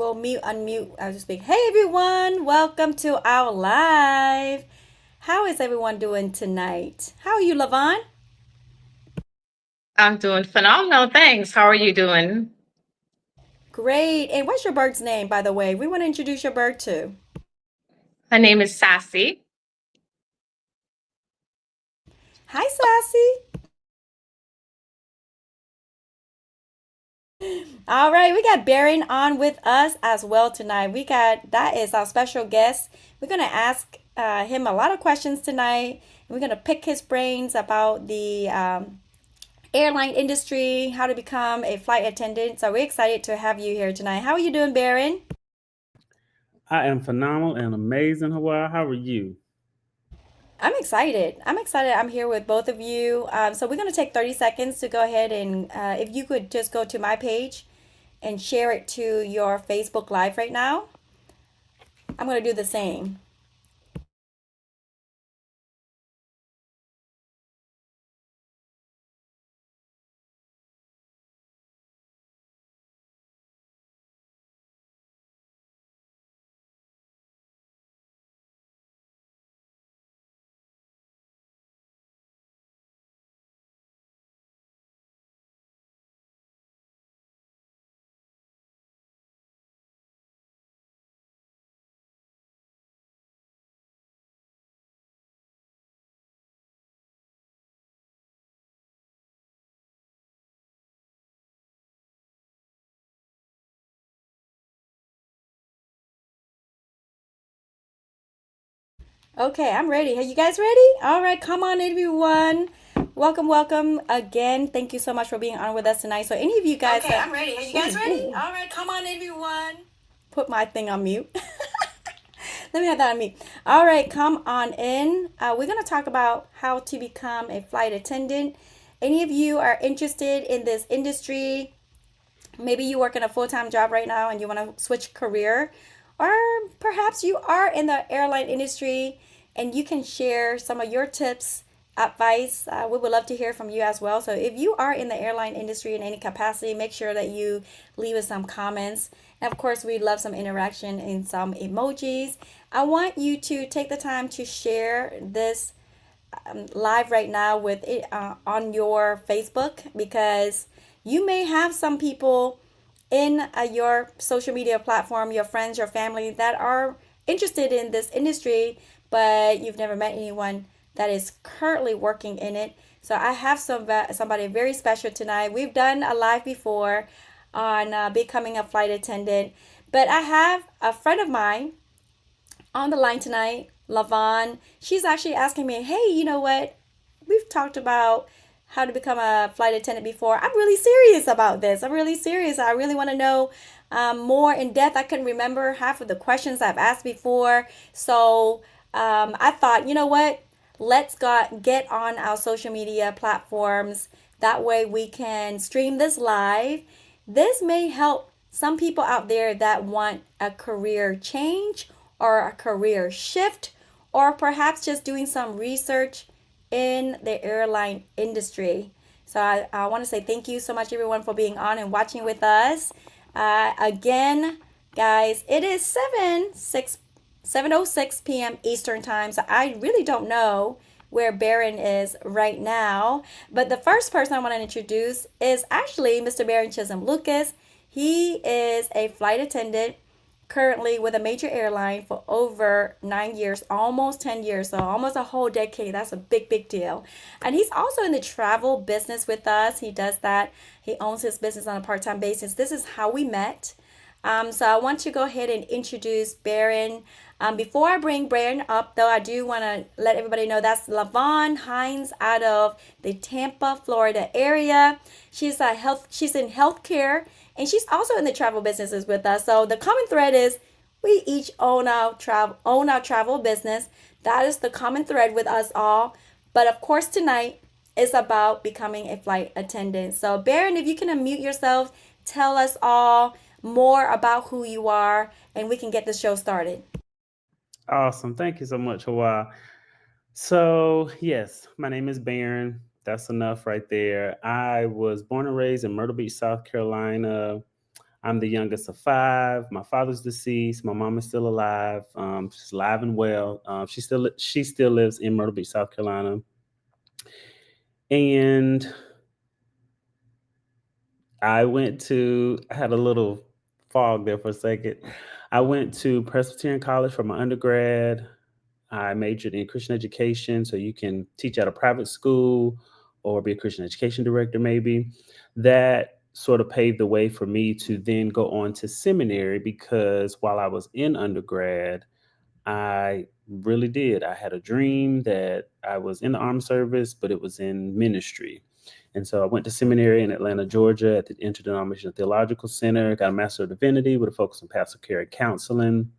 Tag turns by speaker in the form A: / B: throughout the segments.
A: We'll mute, unmute. I'll just speak. Hey everyone, welcome to our live. How is everyone doing tonight? How are you, Lavon?
B: I'm doing phenomenal. Thanks. How are you doing?
A: Great. And what's your bird's name, by the way? We want to introduce your bird too.
B: My name is Sassy.
A: Hi, Sassy. All right, we got Baron on with us as well tonight. That is our special guest. We're gonna ask him a lot of questions tonight. And we're gonna pick his brains about the airline industry, how to become a flight attendant. So we're excited to have you here tonight. How are you doing, Baron?
C: I am phenomenal and amazing, Hawaii. How are you?
A: I'm excited. I'm excited. I'm here with both of you. So we're gonna take 30 seconds to go ahead and if you could just go to my page and share it to your Facebook Live right now. I'm gonna do the same. Okay, I'm ready. Are you guys ready? All right, come on, everyone. Welcome, welcome again. Thank you so much for being on with us tonight. So, any of you guys,
B: Okay, I'm ready. Are you guys ready?
A: ooh,
B: All right, come on, everyone.
A: put my thing on mute. Let me have that on mute. All right, come on in. We're going to talk about how to become a flight attendant. Any of you are interested in this industry? Maybe you work in a full-time job right now and you want to switch career, or perhaps you are in the airline industry and you can share some of your tips, advice. We would love to hear from you as well. So if you are in the airline industry in any capacity, make sure that you leave us some comments. And of course, we love some interaction and some emojis. I want you to take the time to share this live right now with it on your Facebook, because you may have some people in your social media platform, your friends, your family that are interested in this industry, but you've never met anyone that is currently working in it. So I have somebody very special tonight. We've done a live before on becoming a flight attendant, but I have a friend of mine on the line tonight, Lavon. She's actually asking me, hey, you know what? We've talked about how to become a flight attendant before. I'm really serious about this. I'm really serious. I really want to know more in depth. I couldn't remember half of the questions I've asked before. So I thought, you know what? Let's get on our social media platforms. That way we can stream this live. This may help some people out there that want a career change or a career shift, or perhaps just doing some research in the airline industry. So I want to say thank you so much, everyone, for being on and watching with us. Again, guys, it is 7:06 p.m. Eastern time. So I really don't know where Baron is right now. But the first person I want to introduce is actually Mr. Baron Chisholm Lucas. He is a flight attendant currently with a major airline for over 9 years, almost 10 years, so almost a whole decade. That's a big, big deal. And he's also in the travel business with us. He does that. He owns his business on a part-time basis. This is how we met. So I want to go ahead and introduce Baron. Before I bring Baron up, though, I do want to let everybody know that's Lavon Hines out of the Tampa, Florida area. She's in healthcare, and she's also in the travel businesses with us. So the common thread is we each own our travel business. That is the common thread with us all. But of course, tonight is about becoming a flight attendant. So Baron, if you can unmute yourself, tell us all more about who you are, and we can get the show started.
C: Awesome. Thank you so much, Hawaii. So, yes, my name is Baron. That's enough right there. I was born and raised in Myrtle Beach, South Carolina. I'm the youngest of five. My father's deceased. My mom is still alive. She's alive and well. She still lives in Myrtle Beach, South Carolina. And I had a little fog there for a second. I went to Presbyterian College for my undergrad. I majored in Christian education, so you can teach at a private school or be a Christian education director, maybe. That sort of paved the way for me to then go on to seminary because while I was in undergrad, I really did. I had a dream that I was in the armed service, but it was in ministry. And so I went to seminary in Atlanta, Georgia at the Interdenominational Theological Center, got a Master of Divinity with a focus on pastoral care and counseling.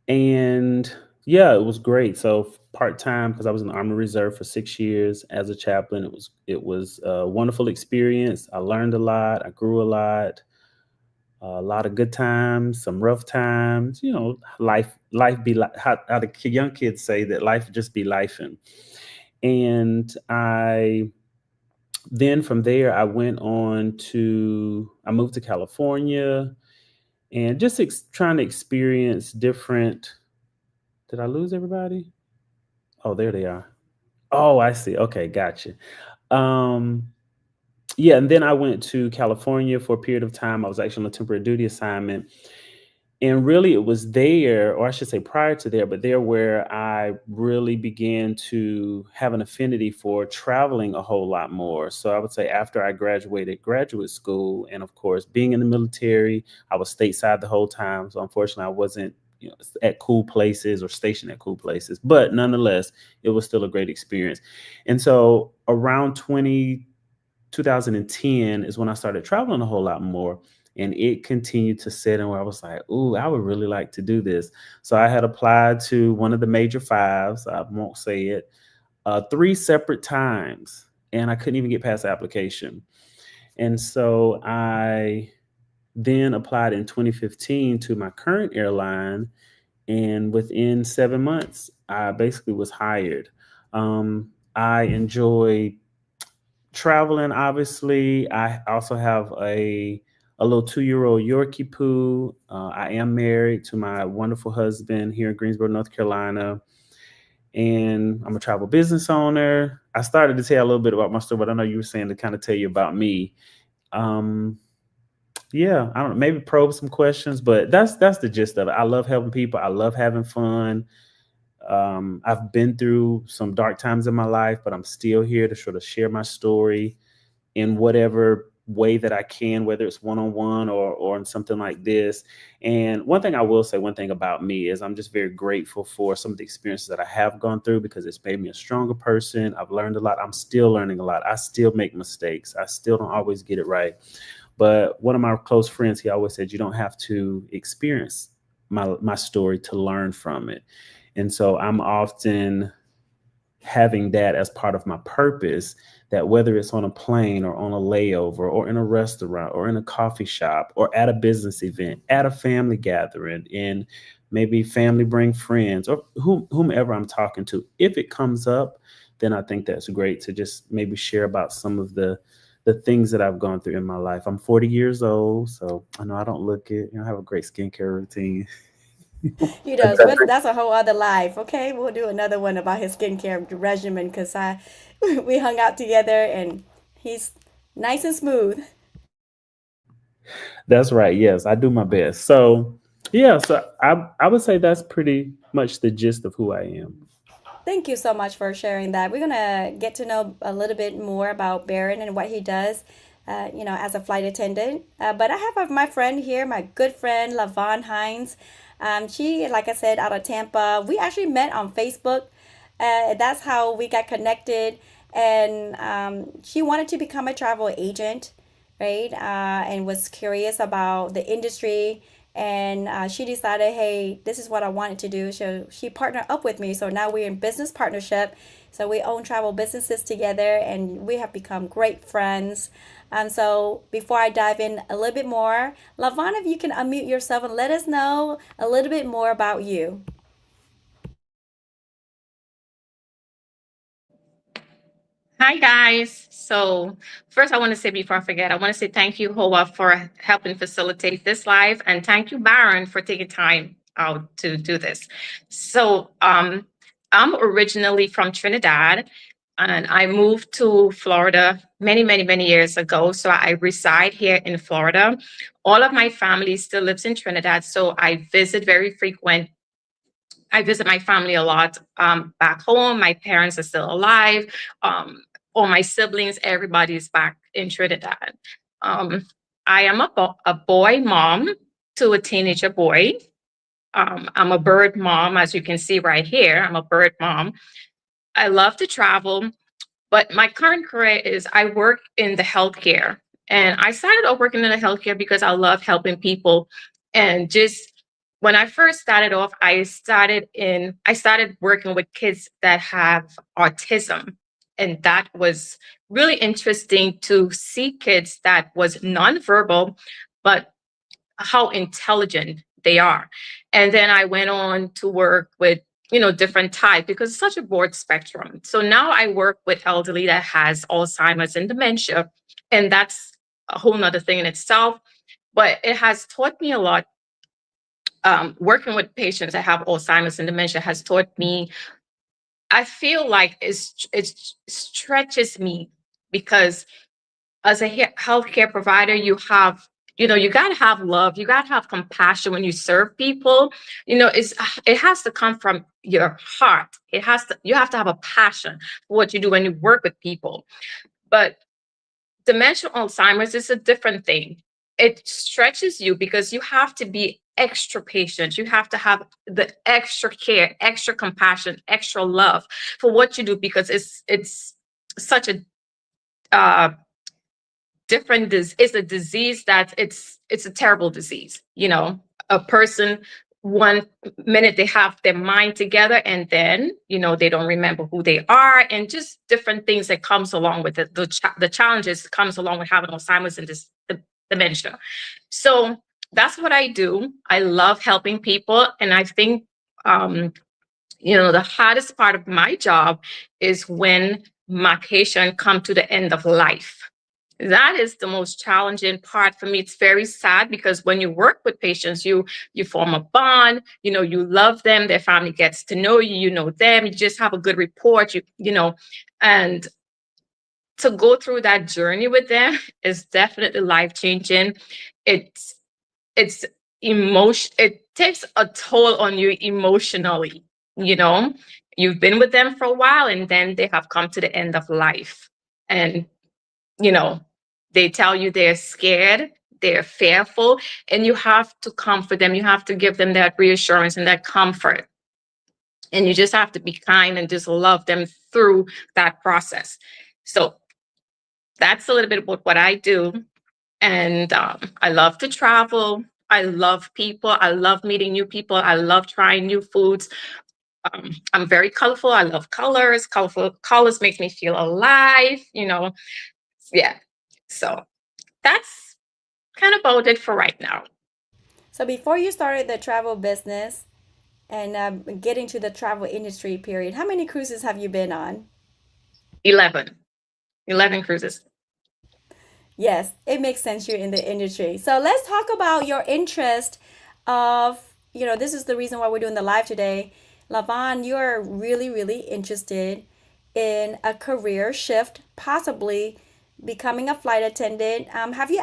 C: And yeah, it was great. So part time because I was in the Army Reserve for 6 years as a chaplain. It was a wonderful experience. I learned a lot. I grew a lot of good times, some rough times. Life be like how the young kids say that life just be life. And I then from there I moved to California and just trying to experience different. Did I lose everybody? Oh, there they are. Oh, I see. Okay, gotcha. Um, yeah, and then I went to California for a period of time. I was actually on a temporary duty assignment. And really, it was there, or I should say prior to there, but there where I really began to have an affinity for traveling a whole lot more. So I would say after I graduated graduate school, and of course, being in the military, I was stateside the whole time. So unfortunately, I wasn't at cool places or stationed at cool places, but nonetheless, it was still a great experience. And so around 2010 is when I started traveling a whole lot more. And it continued to set in where I was like, ooh, I would really like to do this. So I had applied to one of the major fives, I won't say it, three separate times. And I couldn't even get past the application. And so I then applied in 2015 to my current airline. And within 7 months, I basically was hired. I enjoy traveling, obviously. I also have a little 2-year-old Yorkie poo. I am married to my wonderful husband here in Greensboro, North Carolina, and I'm a travel business owner. I started to tell a little bit about my story, but I know you were saying to kind of tell you about me. Um, yeah, I don't know, maybe probe some questions, but that's the gist of it. I love helping people. I love having fun. I've been through some dark times in my life, but I'm still here to sort of share my story in whatever way that I can, whether it's one on one or in something like this. And one thing I will say, one thing about me is I'm just very grateful for some of the experiences that I have gone through because it's made me a stronger person. I've learned a lot. I'm still learning a lot. I still make mistakes. I still don't always get it right. But one of my close friends, he always said, you don't have to experience my story to learn from it. And so I'm often having that as part of my purpose, that whether it's on a plane or on a layover or in a restaurant or in a coffee shop or at a business event, at a family gathering, and maybe family bring friends or whomever I'm talking to, if it comes up, then I think that's great to just maybe share about some of the things that I've gone through in my life. I'm 40 years old, so I know I don't look it. I have a great skincare routine.
A: He does. But that's a whole other life. Okay, we'll do another one about his skincare regimen because I we hung out together and he's nice and smooth.
C: That's right. Yes, I do my best. So, yeah, so I would say that's pretty much the gist of who I am.
A: Thank you so much for sharing that. We're gonna get to know a little bit more about Baron and what he does, as a flight attendant. But I have my friend here, my good friend Lavon Hines. She, like I said, out of Tampa. We actually met on Facebook. That's how we got connected. And she wanted to become a travel agent, right? And was curious about the industry. And she decided, hey, this is what I wanted to do. So she partnered up with me. So now we're in business partnership. So we own travel businesses together and we have become great friends. And so before I dive in a little bit more, Lavon, if you can unmute yourself and let us know a little bit more about you.
B: Hi, guys. So, first, I want to say before I forget, I want to say thank you, Hoa, for helping facilitate this live. And thank you, Baron, for taking time out to do this. So, I'm originally from Trinidad and I moved to Florida many, many, many years ago. So, I reside here in Florida. All of my family still lives in Trinidad. So, I visit my family a lot back home. My parents are still alive. All my siblings, everybody is back in Trinidad. Um, I am a boy mom to a teenager boy. I'm a bird mom, as you can see right here. I'm a bird mom. I love to travel. But my current career is I work in the healthcare. And I started off working in the healthcare because I love helping people. And just when I first started off, I started working with kids that have autism. And that was really interesting to see kids that was nonverbal, but how intelligent they are. And then I went on to work with different type because it's such a broad spectrum. So now I work with elderly that has Alzheimer's and dementia, and that's a whole nother thing in itself. But it has taught me a lot. Working with patients that have Alzheimer's and dementia has taught me. I feel like it stretches me because as a healthcare provider, you got to have love, you got to have compassion when you serve people. It has to come from your heart. You have to have a passion for what you do when you work with people. But dementia Alzheimer's is a different thing. It stretches you because you have to be extra patient. You have to have the extra care, extra compassion, extra love for what you do because it's such a uh, it's a disease that it's a terrible disease. A person, one minute they have their mind together and then they don't remember who they are, and just different things that comes along with it, the challenges that comes along with having Alzheimer's and dementia. So that's what I do. I love helping people, and I think the hardest part of my job is when my patient come to the end of life. That is the most challenging part for me. It's very sad because when you work with patients, you form a bond. You love them. Their family gets to know you. You know them. You just have a good rapport. And to go through that journey with them is definitely life changing. It's it's emotion. It takes a toll on you emotionally. You know, you've been with them for a while, and then they have come to the end of life, and you know, they tell you they're scared, they're fearful, and you have to comfort them. You have to give them that reassurance and that comfort. And you just have to be kind and just love them through that process. So that's a little bit about what I do. And I love to travel. I love people. I love meeting new people. I love trying new foods. I'm very colorful. I love colors. Colorful colors make me feel alive. Yeah. So that's kind of about it for right now.
A: So before you started the travel business and getting to the travel industry period, how many cruises have you been on?
B: 11 cruises.
A: Yes, it makes sense you're in the industry. So let's talk about your interest of, this is the reason why we're doing the live today. Lavon, you're really, really interested in a career shift, possibly becoming a flight attendant. Have you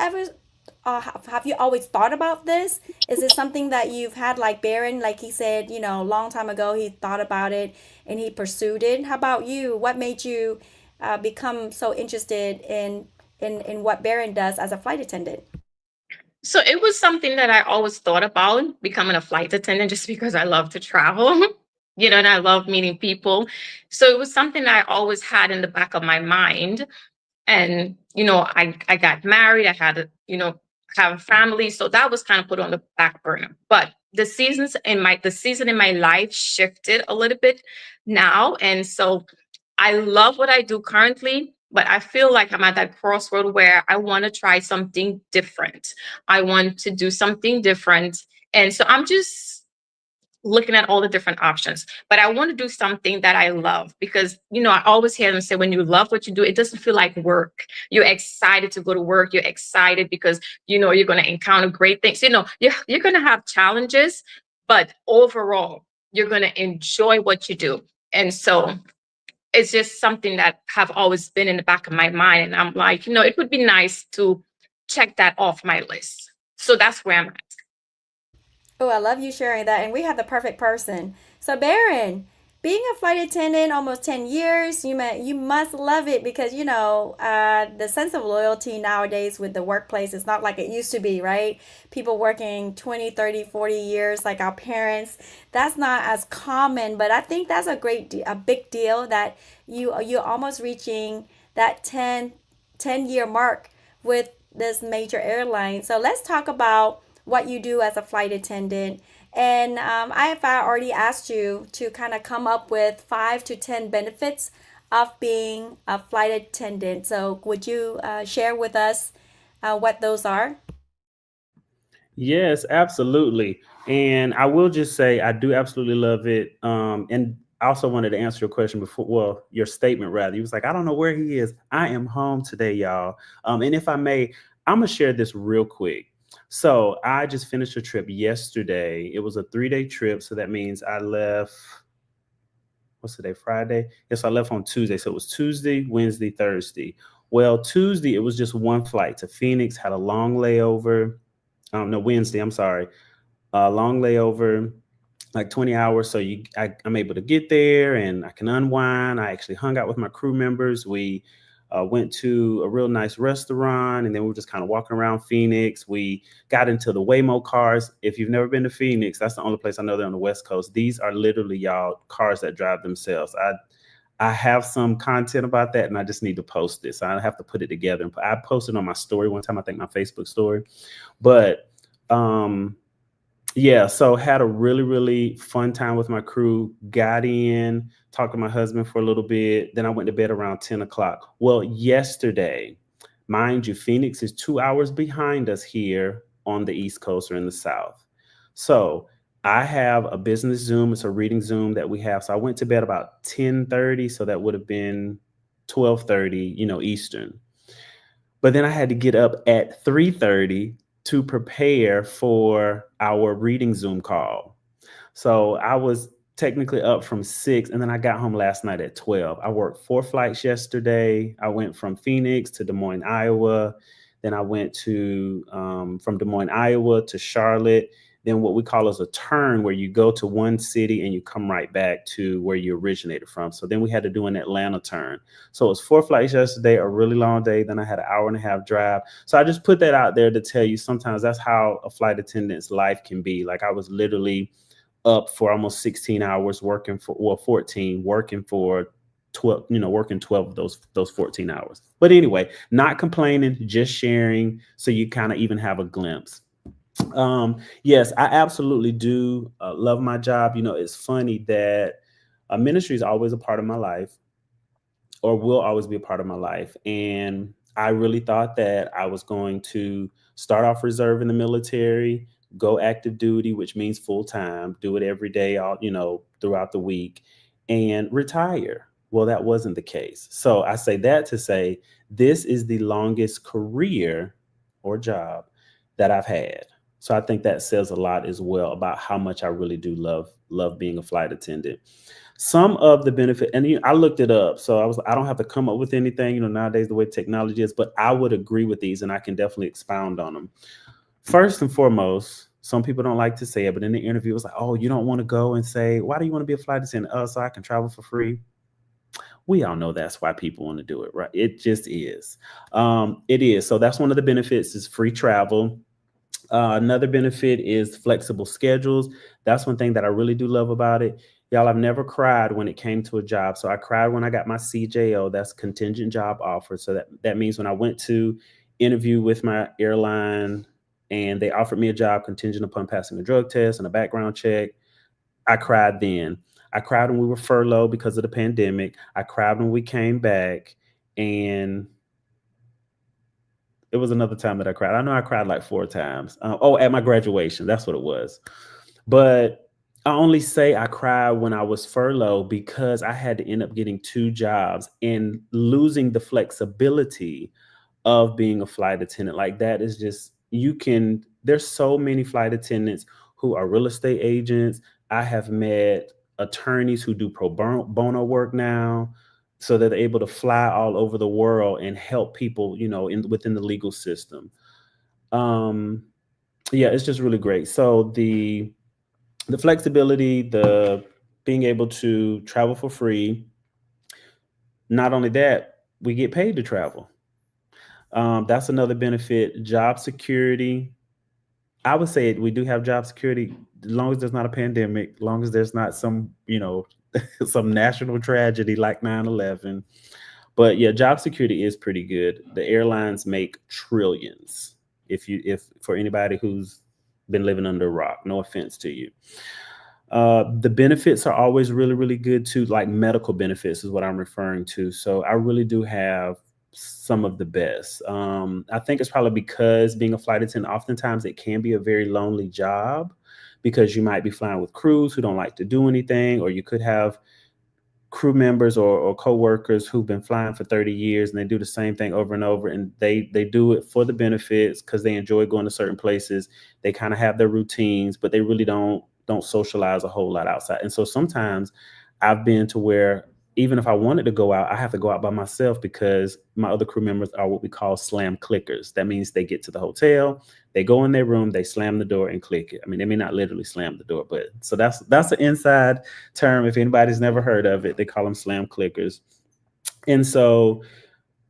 A: always thought about this? Is this something that you've had like Baron, like he said, a long time ago, he thought about it and he pursued it? How about you? What made you become so interested in what Baron does as a flight attendant?
B: So it was something that I always thought about becoming a flight attendant just because I love to travel, and I love meeting people. So it was something that I always had in the back of my mind. And I got married. I had have a family, so that was kind of put on the back burner. But the season in my life shifted a little bit now, and so I love what I do currently, but I feel like I'm at that crossroad where I want to try something different. I want to do something different, and so I'm just looking at all the different options. But I want to do something that I love because, I always hear them say when you love what you do, it doesn't feel like work. You're excited to go to work. You're excited because, you're going to encounter great things. You're going to have challenges, but overall, you're going to enjoy what you do. And so it's just something that have always been in the back of my mind. And I'm like, it would be nice to check that off my list. So that's where I'm at.
A: Oh, I love you sharing that. And we have the perfect person. So, Baron, being a flight attendant almost 10 years, you must love it because, the sense of loyalty nowadays with the workplace is not like it used to be, right? People working 20, 30, 40 years like our parents. That's not as common, but I think that's a big deal that you're almost reaching that 10-year mark with this major airline. So, let's talk about what you do as a flight attendant. And I already asked you to kind of come up with 5 to 10 benefits of being a flight attendant. So would you share with us what those are?
C: Yes, absolutely. And I will just say I do absolutely love it. And I also wanted to answer your question before, well, your statement rather. He was like, I don't know where he is. I am home today, y'all. And if I may, I'm gonna share this real quick. So I just finished a trip yesterday. It was a 3-day trip. So that means I left, what's today, Friday? Yes, I left on Tuesday. So it was Tuesday, Wednesday, Thursday. Well, Tuesday, it was just one flight to Phoenix, had a long layover. No, Wednesday, I'm sorry. Long layover, like 20 hours. So I'm able to get there and I can unwind. I actually hung out with my crew members. We went to a real nice restaurant and then we were just kind of walking around Phoenix. We got into the Waymo cars. If you've never been to Phoenix, that's the only place I know they're on the West Coast. These are literally, y'all, cars that drive themselves. I have some content about that and I just need to post this. I have to put it together. I posted on my story one time, I think my Facebook story. But yeah, so had a really, really fun time with my crew. Got in, talked to my husband for a little bit. Then I went to bed around 10 o'clock. Well, yesterday, mind you, Phoenix is 2 hours behind us here on the East Coast or in the South. So I have a business Zoom. It's a reading Zoom that we have. So I went to bed about 10:30. So that would have been 12:30, Eastern. But then I had to get up at 3:30 to prepare for our reading Zoom call. So I was technically up from 6 and then I got home last night at 12. I worked 4 flights yesterday. I went from Phoenix to Des Moines, Iowa. Then I went to from Des Moines, Iowa to Charlotte. Then what we call as a turn where you go to one city and you come right back to where you originated from. So then we had to do an Atlanta turn. So it was 4 flights yesterday, a really long day. Then I had an hour and a half drive. So I just put that out there to tell you sometimes that's how a flight attendant's life can be. Like I was literally up for almost 16 hours working for, well, 14, working for 12, working 12 of those 14 hours. But anyway, not complaining, just sharing so you kind of even have a glimpse. Yes, I absolutely do love my job. It's funny that ministry is always a part of my life or will always be a part of my life. And I really thought that I was going to start off reserve in the military, go active duty, which means full time, do it every day, all, throughout the week, and retire. Well, that wasn't the case. So I say that to say this is the longest career or job that I've had. So I think that says a lot as well about how much I really do love being a flight attendant. Some of the benefit, and I looked it up, so I don't have to come up with anything, nowadays the way technology is, but I would agree with these and I can definitely expound on them. First and foremost, some people don't like to say it, but in the interview, it was like, oh, you don't want to go and say, why do you want to be a flight attendant? Oh, so I can travel for free. We all know that's why people want to do it, right? It just is. It is. So that's one of the benefits is free travel. Another benefit is flexible schedules. That's one thing that I really do love about it. Y'all, I've never cried when it came to a job. So I cried when I got my CJO, that's contingent job offer. So that means when I went to interview with my airline and they offered me a job contingent upon passing a drug test and a background check, I cried then. I cried when we were furloughed because of the pandemic. I cried when we came back. And it was another time that I cried. I know I cried like 4 times. At my graduation. That's what it was. But I only say I cried when I was furloughed because I had to end up getting two jobs and losing the flexibility of being a flight attendant. Like that is just there's so many flight attendants who are real estate agents. I have met attorneys who do bono work now, so that they're able to fly all over the world and help people, within the legal system. Um, yeah, it's just really great. So the flexibility, the being able to travel for free. Not only that, we get paid to travel. That's another benefit. Job security. I would say we do have job security as long as there's not a pandemic, as long as there's not some, some national tragedy like 9/11. But yeah, job security is pretty good. The airlines make trillions. If for anybody who's been living under a rock, no offense to you. The benefits are always really, really good too. Like medical benefits is what I'm referring to. So I really do have some of the best. I think it's probably because being a flight attendant, oftentimes it can be a very lonely job because you might be flying with crews who don't like to do anything, or you could have crew members or co-workers who've been flying for 30 years and they do the same thing over and over, and they do it for the benefits because they enjoy going to certain places. They kind of have their routines, but they really don't socialize a whole lot outside. And so sometimes I've been to where even if I wanted to go out, I have to go out by myself because my other crew members are what we call slam clickers. That means they get to the hotel, they go in their room, they slam the door and click it. I mean, they may not literally slam the door, but so that's an inside term. If anybody's never heard of it, they call them slam clickers. And so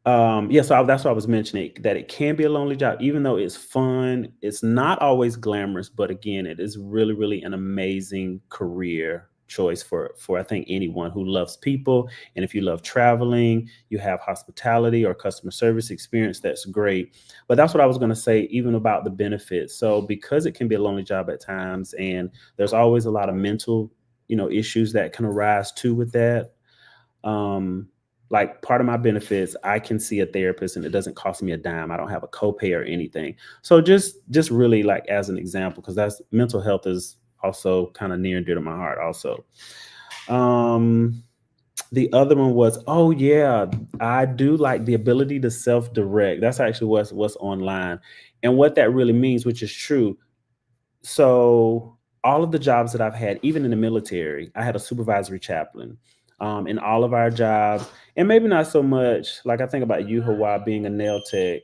C: yeah, so that's what I was mentioning, that it can be a lonely job, even though it's fun. It's not always glamorous, but again, it is really, really an amazing career choice for I think anyone who loves people. And if you love traveling, you have hospitality or customer service experience, that's great. But that's what I was going to say, even about the benefits. So because it can be a lonely job at times, and there's always a lot of mental, issues that can arise too with that. Um, like part of my benefits, I can see a therapist and it doesn't cost me a dime. I don't have a copay or anything. So just really like as an example, because that's mental health is also kind of near and dear to my heart also. Um, the other one was, oh yeah, I do like the ability to self-direct. That's actually what's online. And what that really means, which is true. So all of the jobs that I've had, even in the military, I had a supervisory chaplain. In all of our jobs, and maybe not so much. Like I think about you, Hawa, being a nail tech.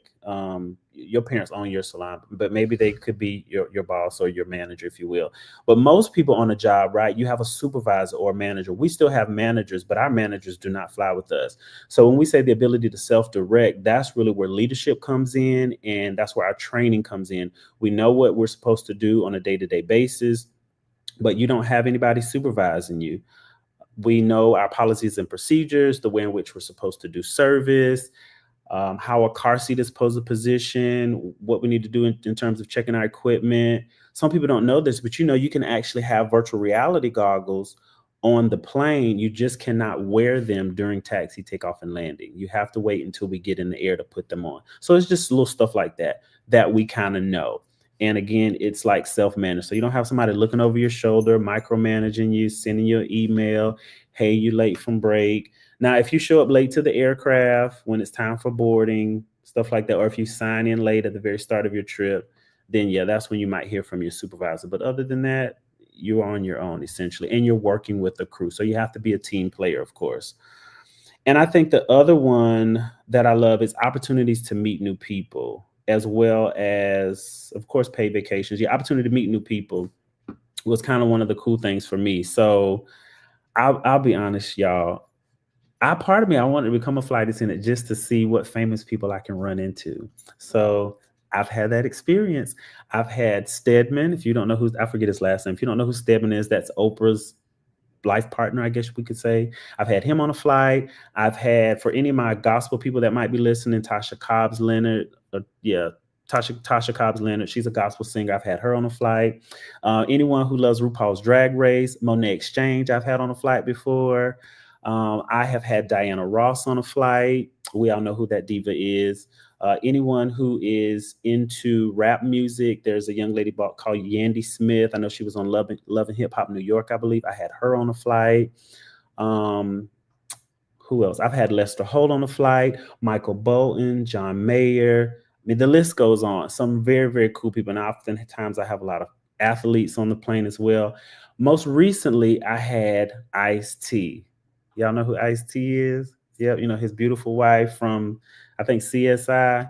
C: Your parents own your salon, but maybe they could be your boss or your manager, if you will. But most people on a job, right? You have a supervisor or a manager. We still have managers, but our managers do not fly with us. So when we say the ability to self-direct, that's really where leadership comes in, and that's where our training comes in. We know what we're supposed to do on a day-to-day basis, but you don't have anybody supervising you. We know our policies and procedures, the way in which we're supposed to do service, how a car seat is supposed to position, what we need to do in terms of checking our equipment. Some people don't know this, but you can actually have virtual reality goggles on the plane. You just cannot wear them during taxi, takeoff, and landing. You have to wait until we get in the air to put them on. So it's just little stuff like that we kind of know. And again, it's like self-managed. So you don't have somebody looking over your shoulder, micromanaging you, sending you an email, hey, you late from break. Now, if you show up late to the aircraft when it's time for boarding, stuff like that, or if you sign in late at the very start of your trip, then yeah, that's when you might hear from your supervisor. But other than that, you're on your own essentially, and you're working with the crew. So you have to be a team player, of course. And I think the other one that I love is opportunities to meet new people, as well as, of course, paid vacations. The opportunity to meet new people was kind of one of the cool things for me. So I'll be honest, y'all. Part of me, I wanted to become a flight attendant just to see what famous people I can run into. So I've had that experience. I've had Stedman. If you don't know I forget his last name. If you don't know who Stedman is, that's Oprah's life partner, I guess we could say. I've had him on a flight. I've had, for any of my gospel people that might be listening, Tasha Cobbs Leonard. Tasha Cobbs Leonard. She's a gospel singer. I've had her on a flight. Anyone who loves RuPaul's Drag Race, Monet Exchange, I've had on a flight before. I have had Diana Ross on a flight. We all know who that diva is. Anyone who is into rap music, there's a young lady called Yandy Smith. I know she was on Love and Hip Hop New York, I believe. I had her on a flight. Um, who else? I've had Lester Holt on the flight, Michael Bolton, John Mayer. I mean, the list goes on. Some very, very cool people. And oftentimes I have a lot of athletes on the plane as well. Most recently, I had Ice T. Y'all know who Ice T is? Yeah, his beautiful wife from, I think, CSI.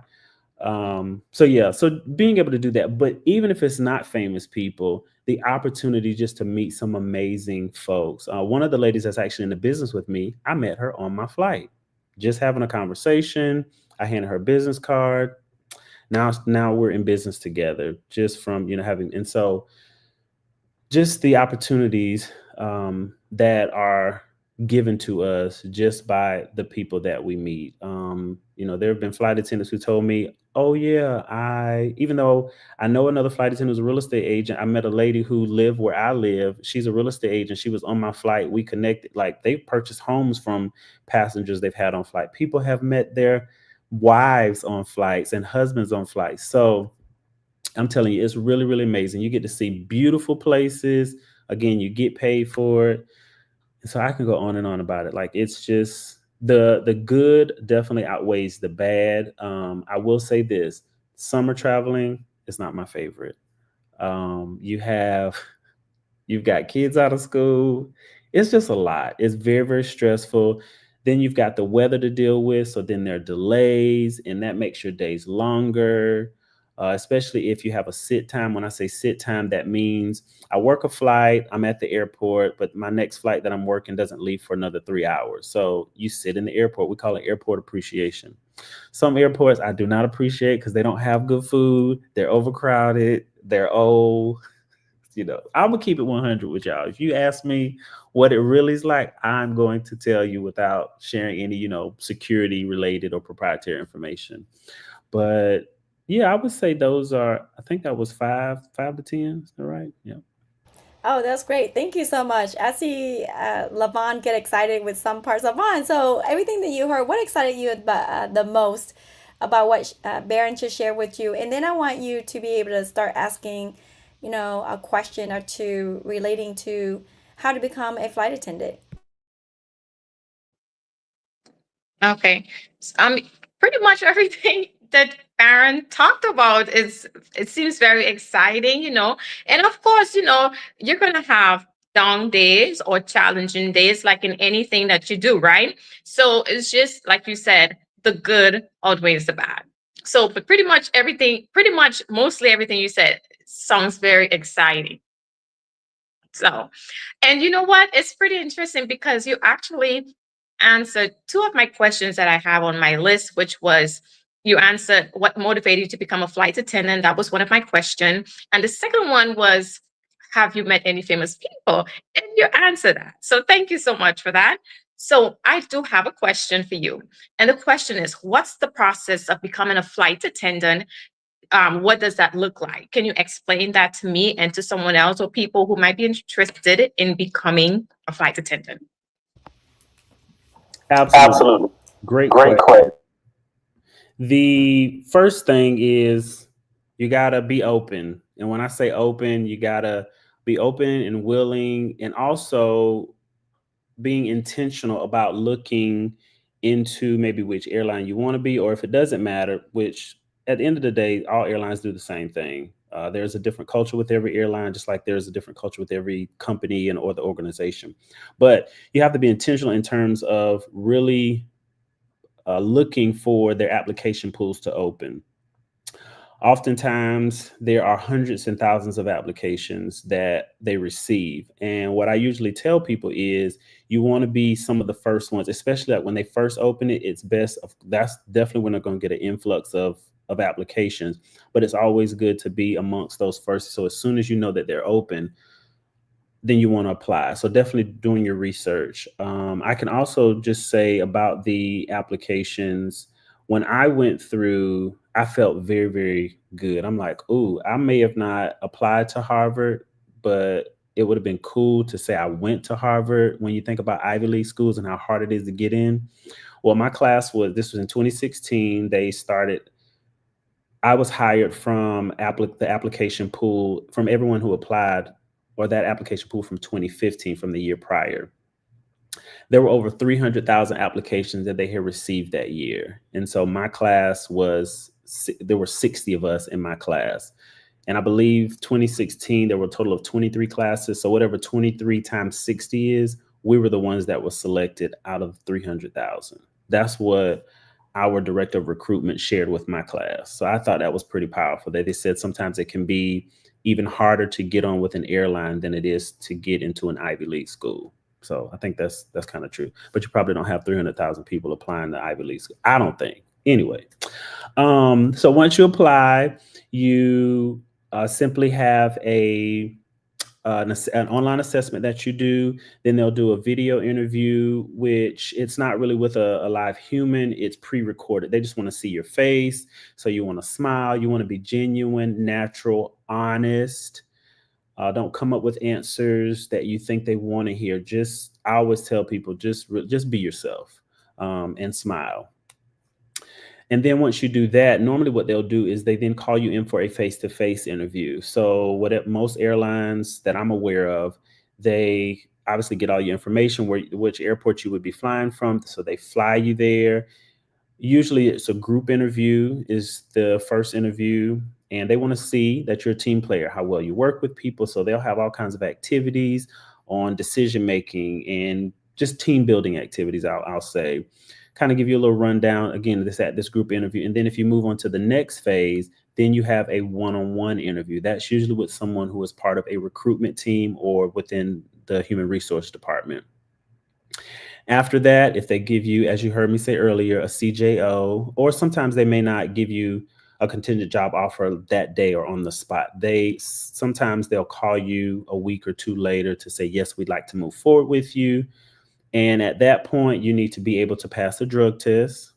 C: So yeah, so being able to do that, but even if it's not famous people, the opportunity just to meet some amazing folks. One of the ladies that's actually in the business with me, I met her on my flight, just having a conversation. I handed her a business card. Now we're in business together, just from having. And so just the opportunities that are given to us just by the people that we meet. There have been flight attendants who told me, "Oh yeah, even though I know another flight attendant who's a real estate agent, I met a lady who lived where I live. She's a real estate agent. She was on my flight. We connected. Like they purchased homes from passengers they've had on flight. People have met their wives on flights and husbands on flights. So I'm telling you, it's really, really amazing. You get to see beautiful places. Again, you get paid for it. So I can go on and on about it. Like it's just the good definitely outweighs the bad. I will say this: summer traveling is not my favorite. You have You've got kids out of school. It's just a lot. It's very, very stressful. Then you've got the weather to deal with. So then there are delays, and that makes your days longer, especially if you have a sit time. When I say sit time, that means I work a flight, I'm at the airport, but my next flight that I'm working doesn't leave for another 3 hours. So you sit in the airport. We call it airport appreciation. Some airports I do not appreciate because they don't have good food, they're overcrowded, they're old. I'm gonna keep it 100 with y'all. If you ask me what it really is like, I'm going to tell you without sharing any, security related or proprietary information. But yeah, I would say those are. I think that was 5 to 10. Is that right? Yeah.
A: Oh, that's great. Thank you so much. I see Lavon get excited with some parts. Lavon, so everything that you heard, what excited you about, the most about what Baron just shared with you? And then I want you to be able to start asking, a question or two relating to how to become a flight attendant.
B: Okay. Pretty much everything that Aaron talked about is it seems very exciting. And of course, you're gonna have down days or challenging days like in anything that you do, right? So it's just like you said, the good outweighs the bad. So, but pretty much mostly everything you said sounds very exciting. So, and you know what? It's pretty interesting because you actually answered two of my questions that I have on my list, which was you answered what motivated you to become a flight attendant. That was one of my questions. And the second one was, have you met any famous people? And you answered that. So thank you so much for that. So I do have a question for you. And the question is, what's the process of becoming a flight attendant? What does that look like? Can you explain that to me and to someone else or people who might be interested in becoming a flight attendant?
C: Absolutely.
B: Absolutely.
C: Great
B: Great
C: question.
B: question.
C: The first thing is you gotta be open. And when I say open, you gotta be open and willing, and also being intentional about looking into maybe which airline you want to be, or if it doesn't matter, which at the end of the day, all airlines do the same thing. There's a different culture with every airline, just like there's a different culture with every company and or the organization. But you have to be intentional in terms of really looking for their application pools to open. Oftentimes, there are hundreds and thousands of applications that they receive. And what I usually tell people is you want to be some of the first ones, especially like when they first open it. It's best, that's definitely when they're going to get an influx of applications, but it's always good to be amongst those first. So as soon as you know that they're open, then you want to apply. So definitely doing your research. I can also just say about the applications. When I went through, I felt very, very good. I'm like, ooh, I may have not applied to Harvard, but it would have been cool to say I went to Harvard. When you think about Ivy League schools and how hard it is to get in, well, my class was, this was in 2016. They started I was hired from the application pool from everyone who applied, or that application pool from 2015, from the year prior. There were over 300,000 applications that they had received that year. And so my class there were 60 of us in my class. And I believe 2016, there were a total of 23 classes. So whatever 23 times 60 is, we were the ones that were selected out of 300,000. That's what our director of recruitment shared with my class. So I thought that was pretty powerful. They said sometimes it can be even harder to get on with an airline than it is to get into an Ivy League school. So I think that's kind of true. But you probably don't have 300,000 people applying to Ivy League school. I don't think. Anyway, so once you apply, you simply have an online assessment that you do. Then they'll do a video interview, which it's not really with a live human. It's pre-recorded. They just want to see your face. So you want to smile. You want to be genuine, natural, honest. Don't come up with answers that you think they want to hear. I always tell people, just be yourself, and smile. And then once you do that, normally what they'll do is they then call you in for a face-to-face interview. So most airlines that I'm aware of, they obviously get all your information, which airport you would be flying from. So they fly you there. Usually it's a group interview is the first interview, and they want to see that you're a team player, how well you work with people. So they'll have all kinds of activities on decision making and just team building activities, I'll say. Kind of give you a little rundown again this group interview. And then if you move on to the next phase, then you have a one-on-one interview. That's usually with someone who is part of a recruitment team or within the human resource department. After that, if they give you, as you heard me say earlier, a CJO, or sometimes they may not give you a contingent job offer that day or on the spot. Sometimes they'll call you a week or two later to say, yes, we'd like to move forward with you. And at that point, you need to be able to pass a drug test.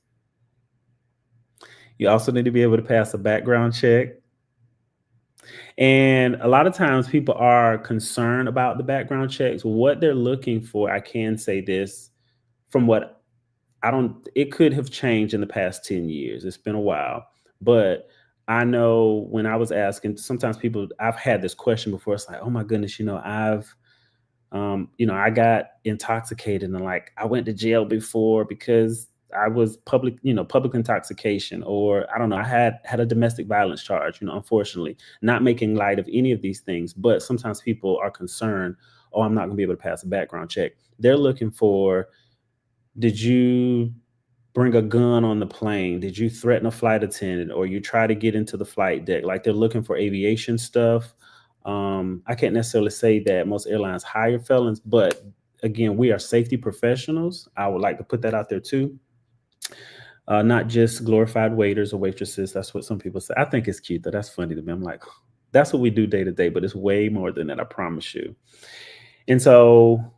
C: You also need to be able to pass a background check. And a lot of times people are concerned about the background checks. What they're looking for, I can say this, from what it could have changed in the past 10 years. It's been a while. But I know when I was asking, sometimes I've had this question before. It's like, oh my goodness, I got intoxicated and I went to jail before because I was public intoxication, or I don't know, I had a domestic violence charge, unfortunately, not making light of any of these things. But sometimes people are concerned, oh, I'm not going to be able to pass a background check. They're looking for, did you bring a gun on the plane? Did you threaten a flight attendant, or you try to get into the flight deck? They're looking for aviation stuff. I can't necessarily say that most airlines hire felons, but again, we are safety professionals. I would like to put that out there too. Not just glorified waiters or waitresses. That's what some people say. I think it's cute though. That's funny to me. I'm like, that's what we do day to day, but it's way more than that, I promise you. And so,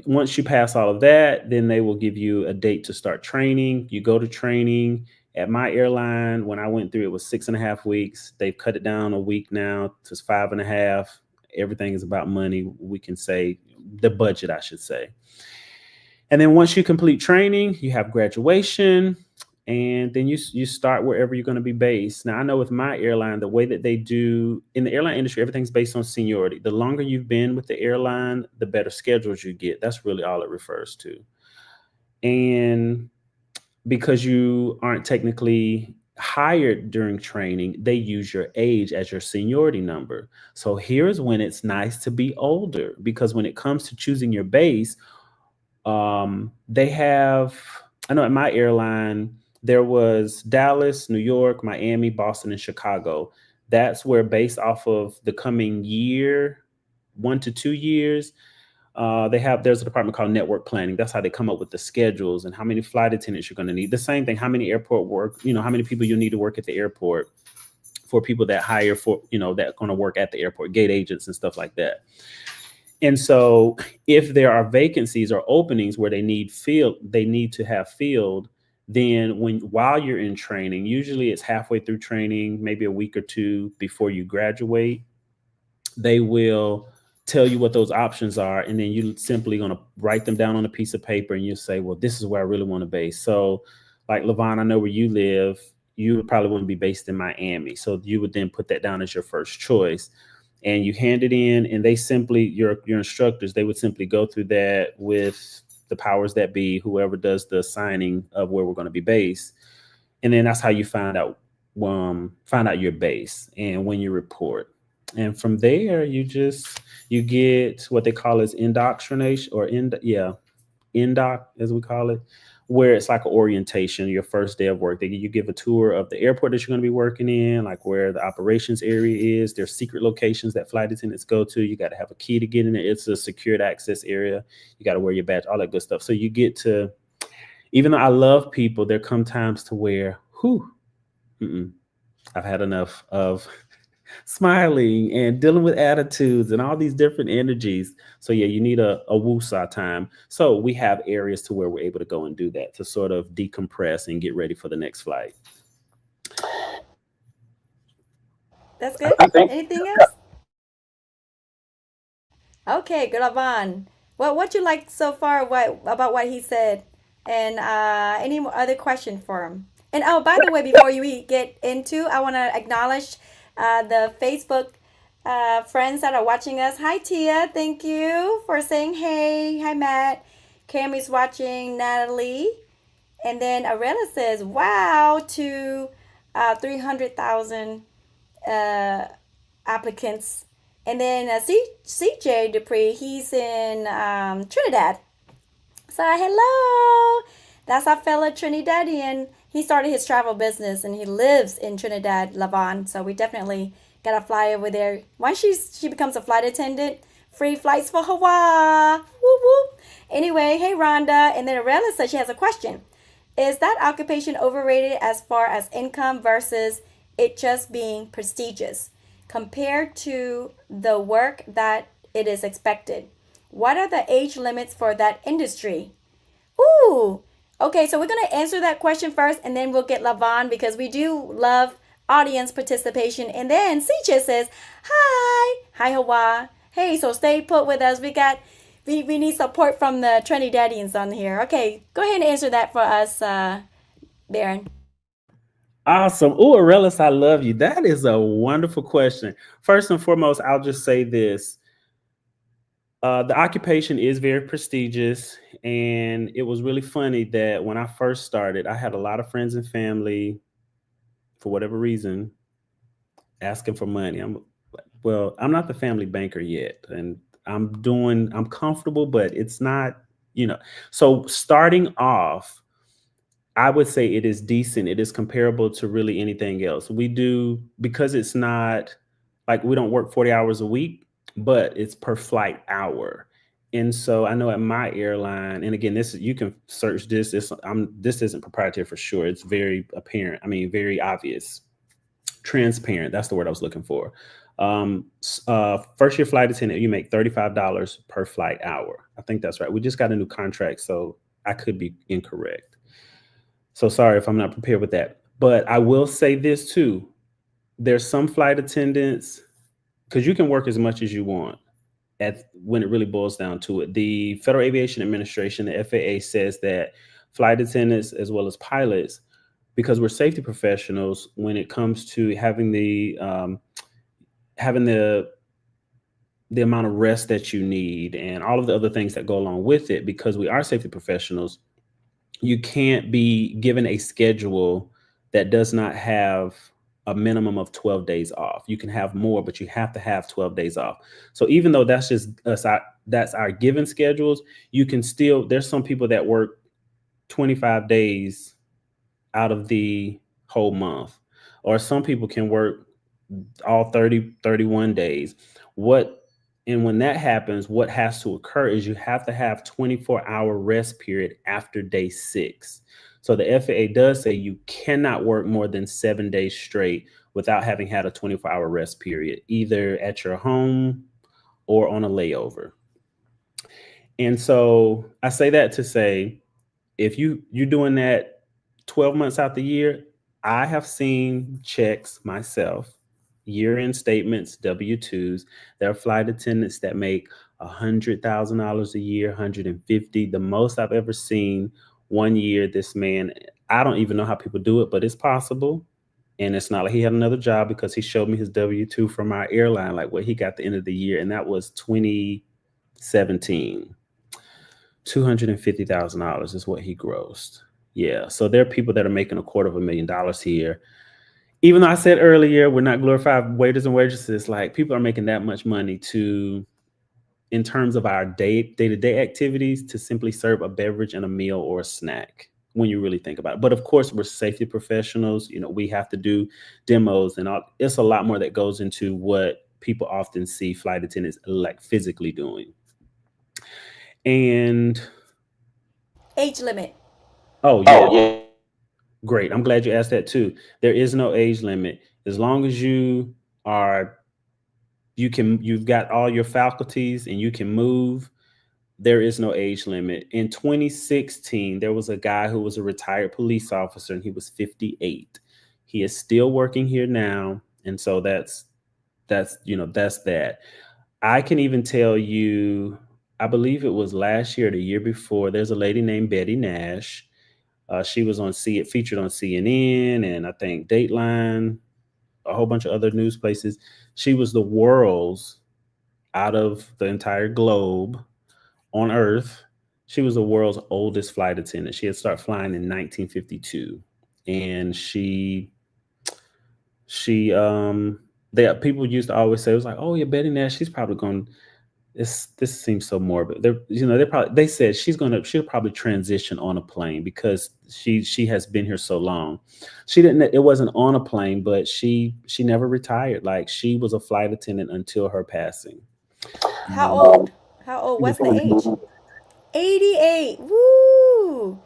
C: once you pass all of that, then they will give you a date to start training. You go to training. At my airline, when I went through, it was 6.5 weeks. They've cut it down a week now to 5.5. Everything is about money. We can say the budget, I should say. And then once you complete training, you have graduation, and then you start wherever you're going to be based. Now, I know with my airline, the way that they do in the airline industry, everything's based on seniority. The longer you've been with the airline, the better schedules you get. That's really all it refers to. And because you aren't technically hired during training, they use your age as your seniority number. So here's when it's nice to be older, because when it comes to choosing your base, they have, I know at my airline, there was Dallas, New York, Miami, Boston, and Chicago. That's where, based off of the coming year, 1 to 2 years, there's a department called network planning. That's how they come up with the schedules and how many flight attendants you're going to need. The same thing, how many airport work, how many people you need to work at the airport for people that hire for, that are going to work at the airport, gate agents and stuff like that. And so if there are vacancies or openings where they need to have filled, then while you're in training, usually it's halfway through training, maybe a week or two before you graduate, they will tell you what those options are. And then you simply going to write them down on a piece of paper, and you say, well, this is where I really want to base. So like LaVon, I know where you live. you probably wouldn't be based in Miami. So you would then put that down as your first choice, and you hand it in, and they simply your instructors, they would simply go through that with the powers that be, whoever does the assigning of where we're going to be based, and then that's how you find out your base and when you report. And from there, you get what they call as indoctrination, or indoc as we call it, where it's like an orientation, your first day of work. You give a tour of the airport that you're going to be working in, like where the operations area is. There's secret locations that flight attendants go to. You got to have a key to get in there. It's a secured access area. You got to wear your badge, all that good stuff. So you get to, even though I love people, there come times to where, I've had enough of smiling and dealing with attitudes and all these different energies. So yeah, you need a woosah time. So we have areas to where we're able to go and do that to sort of decompress and get ready for the next flight.
A: That's good. Anything else? Okay, good, Lavan. What you like so far? What about what he said? And any other question for him? And oh, by the way, before we get into, I want to acknowledge the Facebook friends that are watching us. Hi, Tia. Thank you for saying hey. Hi, Matt. Cammy's watching. Natalie. And then Arella says, wow, to 300,000 applicants. And then CJ Dupree, he's in Trinidad. So hello, that's our fellow Trinidadian. He started his travel business and he lives in Trinidad, Lavon. So we definitely got to fly over there. Once she becomes a flight attendant, free flights for Hawaii. Whoop whoop. Anyway, hey Rhonda, and then Arella says she has a question. Is that occupation overrated as far as income versus it just being prestigious compared to the work that it is expected? What are the age limits for that industry? Ooh. Okay, so we're going to answer that question first and then we'll get Lavon because we do love audience participation. And then CJ says, hi. Hi, Hawa. Hey, so stay put with us. We need support from the Trinidadians on here. Okay, go ahead and answer that for us, Baron.
C: Awesome. Oh, Aurelius, I love you. That is a wonderful question. First and foremost, I'll just say this. The occupation is very prestigious, and it was really funny that when I first started, I had a lot of friends and family, for whatever reason, asking for money. I'm not the family banker yet, and I'm comfortable, but it's not, So starting off, I would say it is decent. It is comparable to really anything else. We do, because it's not like we don't work 40 hours a week, but it's per flight hour. And so I know at my airline, and again, you can search this. This isn't proprietary for sure. It's very apparent. I mean, very obvious, transparent. That's the word I was looking for. First year flight attendant, you make $35 per flight hour. I think that's right. We just got a new contract, so I could be incorrect. So sorry if I'm not prepared with that. But I will say this too. There's some flight attendants, because you can work as much as you want when it really boils down to it. The Federal Aviation Administration, the FAA, says that flight attendants as well as pilots, because we're safety professionals, when it comes to having the amount of rest that you need and all of the other things that go along with it, because we are safety professionals, you can't be given a schedule that does not have a minimum of 12 days off. You can have more, but you have to have 12 days off. So even though that's just us, that's our given schedules, you can still, there's some people that work 25 days out of the whole month, or some people can work all 30, 31 days. And when that happens, what has to occur is you have to have 24-hour rest period after day 6. So the FAA does say you cannot work more than 7 days straight without having had a 24-hour rest period, either at your home or on a layover. And so I say that to say, if you're doing that 12 months out the year, I have seen checks myself, year-end statements, W-2s. There are flight attendants that make $100,000 a year, 150. The most I've ever seen one year, this man, I don't even know how people do it, but it's possible. And it's not like he had another job, because he showed me his W-2 from our airline, like what he got at the end of the year. And that was 2017. $250,000 is what he grossed. Yeah. So there are people that are making $250,000 here. Even though I said earlier, we're not glorified waiters and waitresses, like people are making that much money to, in terms of our day-to-day activities, to simply serve a beverage and a meal or a snack, when you really think about it. But of course, we're safety professionals. We have to do demos and all. It's a lot more that goes into what people often see flight attendants like physically doing. And
A: Age limit.
C: oh yeah, great. I'm glad you asked that too. There is no age limit. As long as are you've got all your faculties and you can move, there is no age limit. In 2016, there was a guy who was a retired police officer, and he was 58. He is still working here now, and so that's that. I can even tell you, I believe it was last year or the year before. There's a lady named Betty Nash. She was featured on CNN, and I think Dateline, a whole bunch of other news places. She was the world's, out of the entire globe on Earth, she was the world's oldest flight attendant. She had started flying in 1952, and she people used to always say, it was like, oh yeah, Betty Nash, she's probably going. This seems so morbid. They said she'll probably transition on a plane, because she has been here so long. She didn't. It wasn't on a plane, but she never retired. Like, she was a flight attendant until her passing.
A: How old? How old? What's the age? 88. Woo!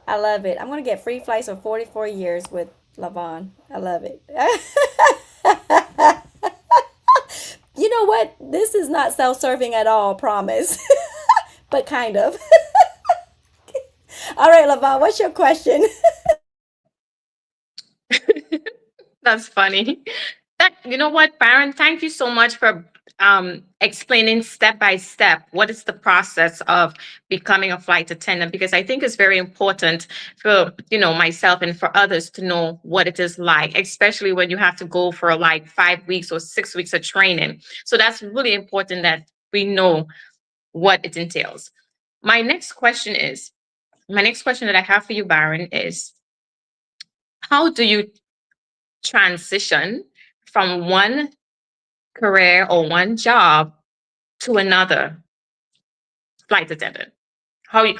A: I love it. I'm going to get free flights for 44 years with Lavon. I love it. You know what? This is not self serving at all, promise. But kind of. All right, Lavon, what's your question?
B: That's funny. You know what, Baron? Thank you so much for explaining step by step what is the process of becoming a flight attendant, because I think it's very important for myself and for others to know what it is like, especially when you have to go for like 5 weeks or 6 weeks of training. So that's really important that we know what it entails. My next question that I have for you, Baron, is how do you transition from one career or one job to another flight attendant? I'm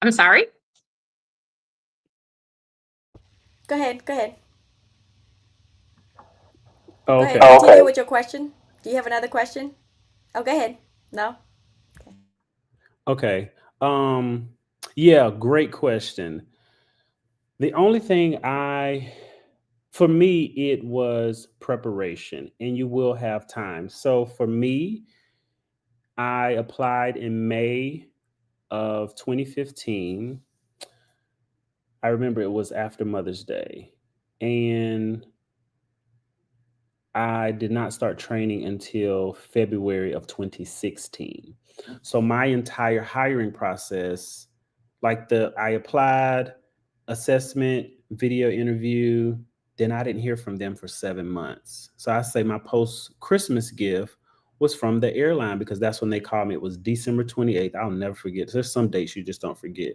B: sorry?
A: Go ahead. Go ahead. Go
C: Okay.
A: ahead. Continue with your question. Do you have another question? Oh, go ahead. No? Okay.
C: Okay. Yeah, great question. The only thing for me, it was preparation, and you will have time. So for me, I applied in May of 2015. I remember it was after Mother's Day, and I did not start training until February of 2016. So my entire hiring process, I applied, assessment, video interview, then I didn't hear from them for 7 months. So I say my post Christmas gift was from the airline, because that's when they called me. It was December 28th. I'll never forget. There's some dates you just don't forget.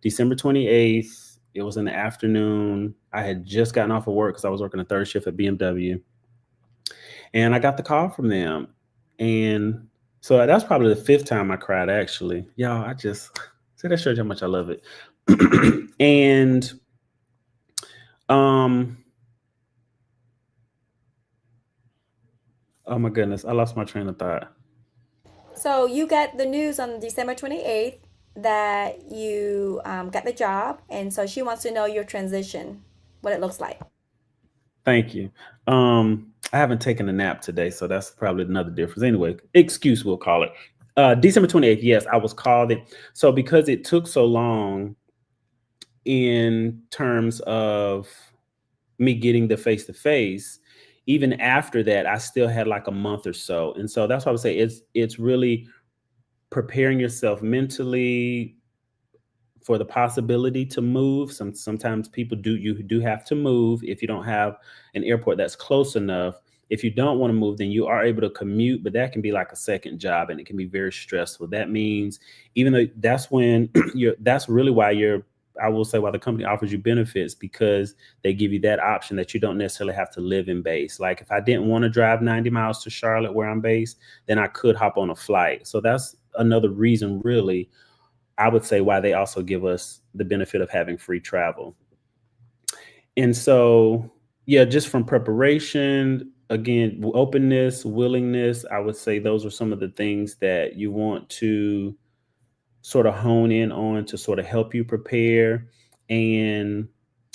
C: December 28th. It was in the afternoon. I had just gotten off of work because I was working a third shift at BMW. And I got the call from them. And so that's probably the fifth time I cried, actually. Y'all, I just see, that shows you how much I love it. And oh my goodness, I lost my train of thought.
A: So you got the news on December 28th that you got the job. And so she wants to know your transition, what it looks like.
C: Thank you. I haven't taken a nap today, so that's probably another difference. Anyway, excuse, we'll call it. December 28th, yes, I was called in. So because it took so long in terms of me getting the face to face, even after that, I still had like a month or so. And so that's why I would say it's really preparing yourself mentally for the possibility to move. Sometimes people do you do have to move if you don't have an airport that's close enough. If you don't want to move, then you are able to commute, but that can be like a second job and it can be very stressful. That means even though that's when that's really why you're I will say why the company offers you benefits because they give you that option that you don't necessarily have to live in base. Like if I didn't want to drive 90 miles to Charlotte where I'm based, then I could hop on a flight. So that's another reason really I would say why they also give us the benefit of having free travel. And so, yeah, just from preparation, again, openness, willingness, I would say those are some of the things that you want to sort of hone in on to sort of help you prepare. And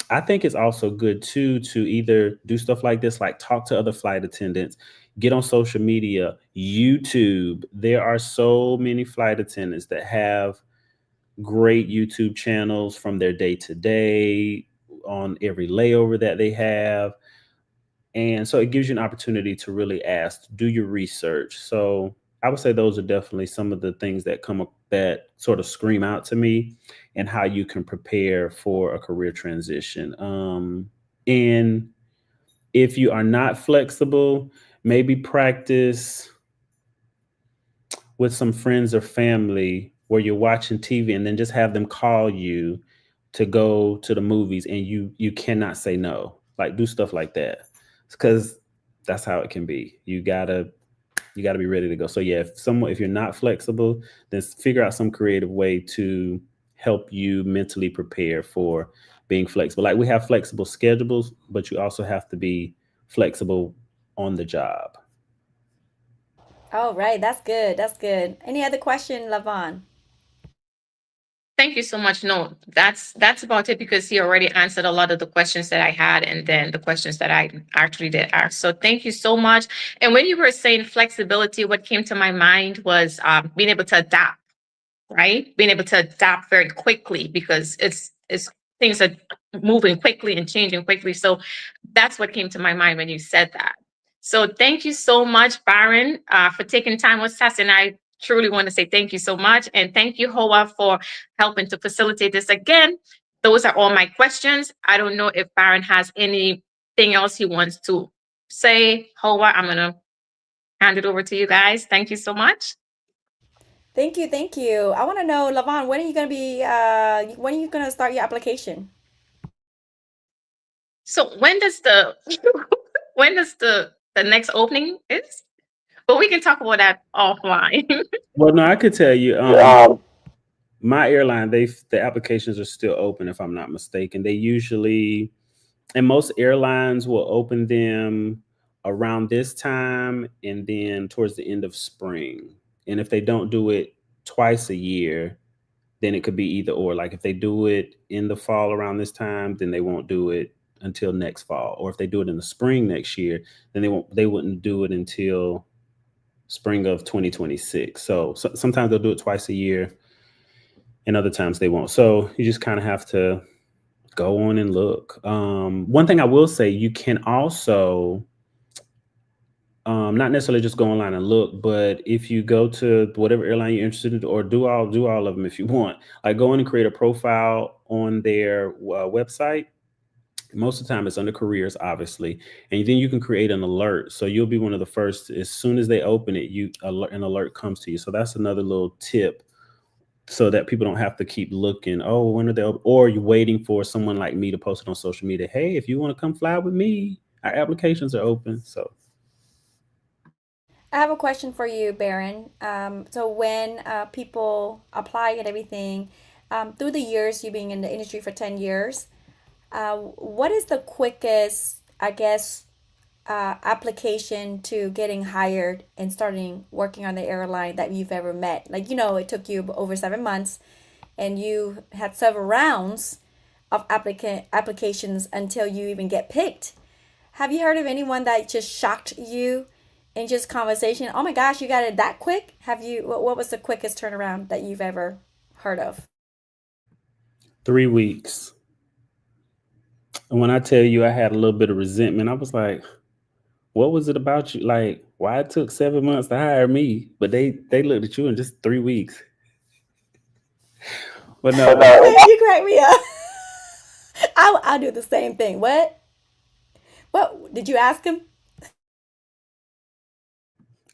C: I think it's also good too to either do stuff like this, like talk to other flight attendants, get on social media, YouTube. There are so many flight attendants that have great YouTube channels from their day to day on every layover that they have. And so it gives you an opportunity to really ask, do your research. So I would say those are definitely some of the things that come up that sort of scream out to me and how you can prepare for a career transition. And if you are not flexible, maybe practice with some friends or family where you're watching TV and then just have them call you to go to the movies and you cannot say no. Like do stuff like that. Because that's how it can be. You gotta be ready to go. So yeah, if you're not flexible, then figure out some creative way to help you mentally prepare for being flexible. Like we have flexible schedules, but you also have to be flexible on the job.
A: Oh, right. That's good. That's good. Any other question, Lavon?
B: Thank you so much. No, that's about it because he already answered a lot of the questions that I had and then the questions that I actually did ask. So thank you so much. And when you were saying flexibility, what came to my mind was being able to adapt, right? Being able to adapt very quickly because it's things are moving quickly and changing quickly. So that's what came to my mind when you said that. So thank you so much, Baron, for taking time with us. And I truly want to say thank you so much. And thank you, Hoa, for helping to facilitate this again. Those are all my questions. I don't know if Baron has anything else he wants to say. Hoa, I'm going to hand it over to you guys. Thank you so much.
A: Thank you. Thank you. I want to know, Lavon, when are you going to be, when are you going to start your application?
B: So when does the when does the next opening is? But we can talk about that offline.
C: Well, no, I could tell you,
B: Um,
C: my airline, the applications are still open if I'm not mistaken. They usually and most airlines will open them around this time and then towards the end of spring. And if they don't do it twice a year, then it could be either or. Like if they do it in the fall around this time, then they won't do it until next fall. Or if they do it in the spring next year, then they wouldn't do it until spring of 2026. So sometimes they'll do it twice a year and other times they won't. So you just kind of have to go on and look. One thing I will say, you can also not necessarily just go online and look, but if you go to whatever airline you're interested in, or do all of them if you want, like go in and create a profile on their website. Most of the time, it's under careers, obviously, and then you can create an alert. So you'll be one of the first as soon as they open it. An alert comes to you. So that's another little tip so that people don't have to keep looking. Oh, when are they open? Or you're waiting for someone like me to post it on social media. Hey, if you want to come fly with me, our applications are open. So
A: I have a question for you, Baron. So when people apply and everything, through the years, you being in the industry for 10 years, what is the quickest, I guess, application to getting hired and starting working on the airline that you've ever met? Like, it took you over 7 months and you had several rounds of applications until you even get picked. Have you heard of anyone that just shocked you in just conversation? Oh my gosh, you got it that quick? What was the quickest turnaround that you've ever heard of?
C: 3 weeks. And when I tell you I had a little bit of resentment, I was like, what was it about you? Like, Why it took 7 months to hire me, but they looked at you in just 3 weeks. But no,
A: You crack me up. I'll do the same thing. What? What? Did you ask him?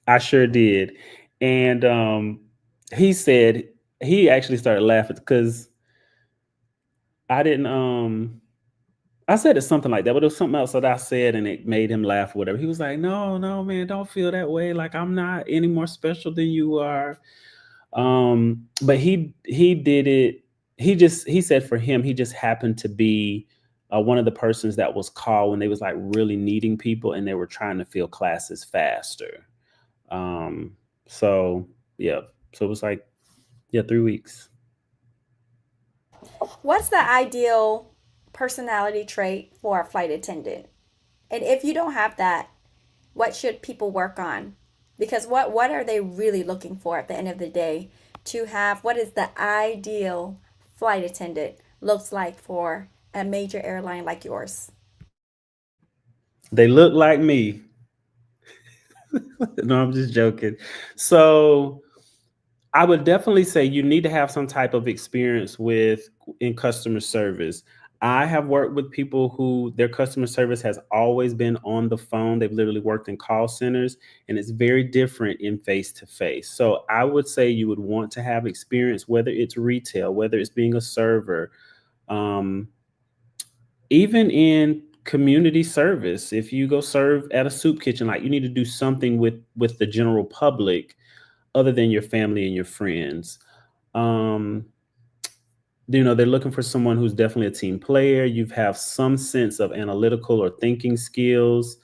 C: I sure did. And he said he actually started laughing because I didn't I said it something like that, but it was something else that I said and it made him laugh or whatever. He was like, "No, no, man, don't feel that way. Like I'm not any more special than you are." But he did it. He said for him, he just happened to be one of the persons that was called when they was like really needing people and they were trying to fill classes faster. Um, so yeah, so it was like, yeah, 3 weeks.
A: What's the ideal personality trait for a flight attendant? And if you don't have that, what should people work on? Because what are they really looking for at the end of the day to have what is the ideal flight attendant looks like for a major airline like yours?
C: They look like me. No, I'm just joking. So I would definitely say you need to have some type of experience with in customer service. I have worked with people who their customer service has always been on the phone. They've literally worked in call centers, and it's very different in face to face. So I would say you would want to have experience, whether it's retail, whether it's being a server, um, even in community service. If you go serve at a soup kitchen, like you need to do something with the general public other than your family and your friends. um they're looking for someone who's definitely a team player. You have some sense of analytical or thinking skills,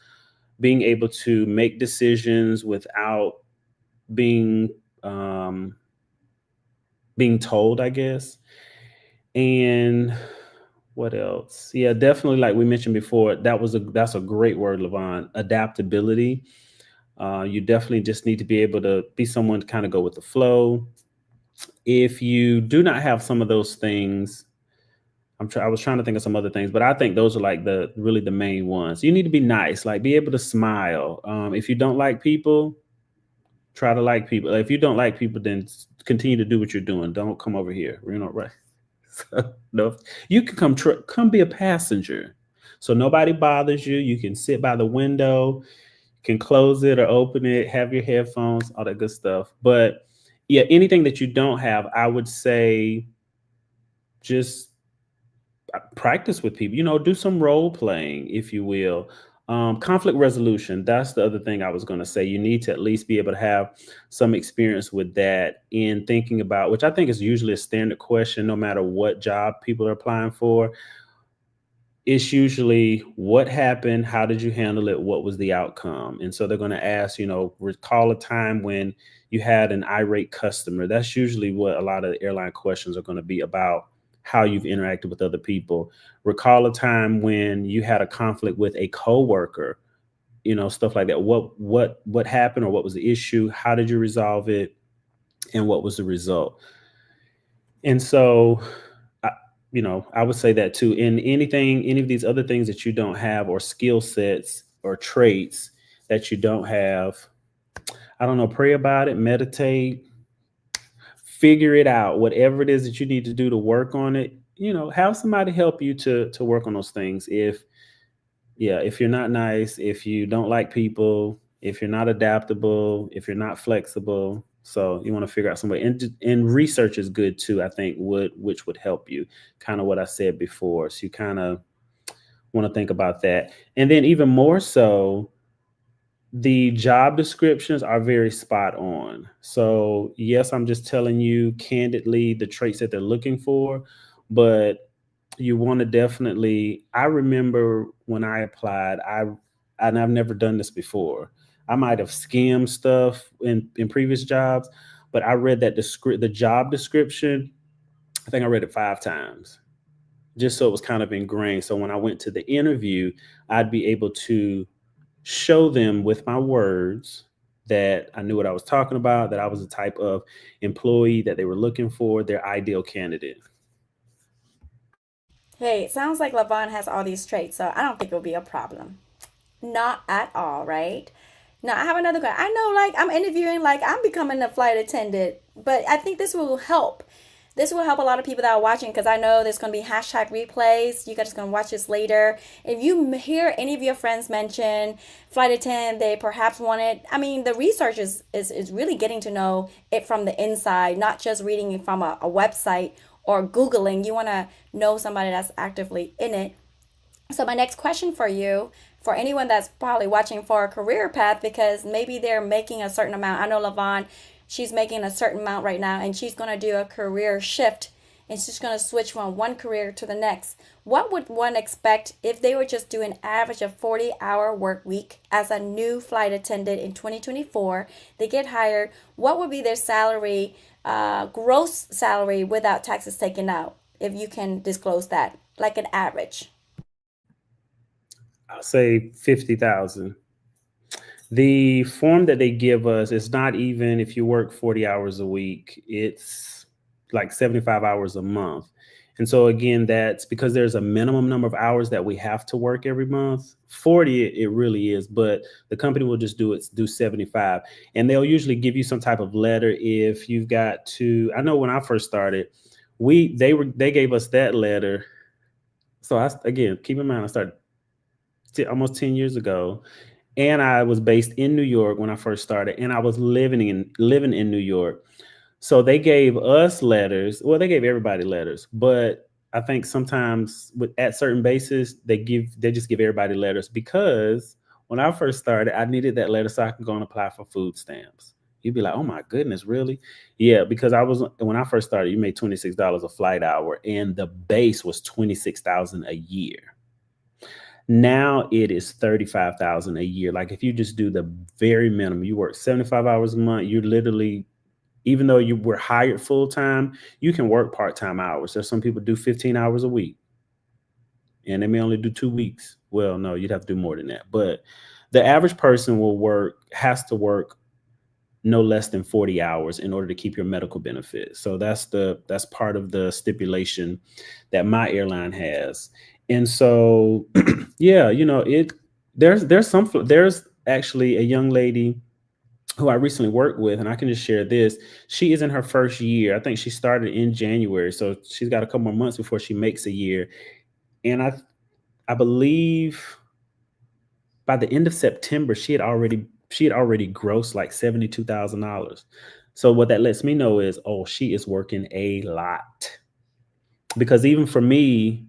C: being able to make decisions without being um being told, I guess. And what else? Yeah, definitely, like we mentioned before, that's a great word, Levon. Adaptability. You definitely just need to be able to be someone to kind of go with the flow. If you do not have some of those things, I was trying to think of some other things, but I think those are like the really the main ones. You need to be nice, like be able to smile. If you don't like people, try to like people. If you don't like people, then continue to do what you're doing. Don't come over here. Right? So, no, you can come be a passenger, so nobody bothers you. You can sit by the window, can close it or open it, have your headphones, all that good stuff. But yeah, anything that you don't have, I would say just practice with people. Do some role playing, if you will. Conflict resolution. That's the other thing I was going to say. You need to at least be able to have some experience with that in thinking about, which I think is usually a standard question, no matter what job people are applying for. It's usually what happened, how did you handle it, what was the outcome. And so they're going to ask, recall a time when you had an irate customer. That's usually what a lot of the airline questions are going to be about, how you've interacted with other people. Recall a time when you had a conflict with a coworker, stuff like that. What happened, or what was the issue, how did you resolve it, and what was the result. And so, I, I would say that too. In any of these other things that you don't have, or skill sets or traits that you don't have, I don't know, pray about it, meditate, figure it out. Whatever it is that you need to do to work on it, have somebody help you to work on those things. If you're not nice, if you don't like people, if you're not adaptable, if you're not flexible, so you want to figure out some way. And research is good too, I think, which would help you. Kind of what I said before. So you kind of want to think about that. And then even more so, the job descriptions are very spot on. So yes, I'm just telling you candidly the traits that they're looking for, but you want to definitely. I remember when I applied, and I've never done this before. I might have skimmed stuff in previous jobs, but I read the job description. I think I read it 5 times, just so it was kind of ingrained. So when I went to the interview, I'd be able to show them with my words that I knew what I was talking about, that I was the type of employee that they were looking for, their ideal candidate.
A: Hey, it sounds like Lavon has all these traits, so I don't think it'll be a problem. Not at all, right? Now I have another guy. I know, like I'm interviewing, like I'm becoming a flight attendant, but I think this will help. This will help a lot of people that are watching because I know there's going to be hashtag replays. You guys are going to watch this later. If you hear any of your friends mention flight attendant, they perhaps want it. I mean, the research is really getting to know it from the inside, not just reading it from a website or Googling. You want to know somebody that's actively in it. So my next question for you, for anyone that's probably watching for a career path, because maybe they're making a certain amount. I know Lavon, she's making a certain amount right now, and she's going to do a career shift, and she's going to switch from one career to the next. What would one expect if they were just doing an average of 40-hour work week as a new flight attendant in 2024? They get hired. What would be their salary, gross salary without taxes taken out, if you can disclose that, like an average?
C: I'll say 50,000. The form that they give us is not even if you work 40 hours a week, it's like 75 hours a month. And so again, that's because there's a minimum number of hours that we have to work every month. 40 it really is, but the company will just do 75. And they'll usually give you some type of letter if you've got to. I know when I first started, they gave us that letter. So I again, keep in mind I started almost 10 years ago, and I was based in New York when I first started, and I was living in New York. So they gave us letters. Well, they gave everybody letters, but I think sometimes at certain bases they just give everybody letters because when I first started, I needed that letter so I can go and apply for food stamps. You'd be like, "Oh my goodness, really?" Yeah, because I was when I first started, you made $26 a flight hour, and the base was 26,000 a year. Now it is 35,000 a year. Like if you just do the very minimum, you work 75 hours a month, you literally, even though you were hired full time, you can work part-time hours. There's some people do 15 hours a week and they may only do 2 weeks. Well, no, you'd have to do more than that. But the average person has to work no less than 40 hours in order to keep your medical benefits. So that's part of the stipulation that my airline has. And so yeah, there's actually a young lady who I recently worked with, and I can just share this. She is in her first year. I think she started in January, so she's got a couple more months before she makes a year. And I believe by the end of September, she had already grossed like $72,000. So what that lets me know is, oh, she is working a lot. Because even for me,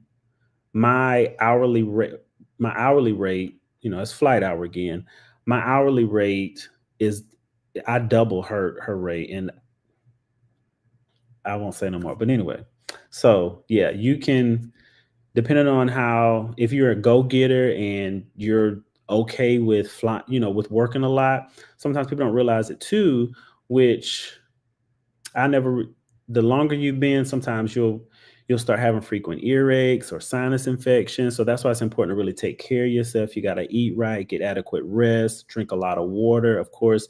C: my hourly rate, it's flight hour again. My hourly rate is I double her rate, and I won't say no more. But anyway, so yeah, you can, depending on how, if you're a go-getter and you're okay with fly, with working a lot, sometimes people don't realize it too, which I never, the longer you've been, sometimes you'll start having frequent earaches or sinus infections. So that's why it's important to really take care of yourself. You got to eat right, get adequate rest, drink a lot of water. Of course,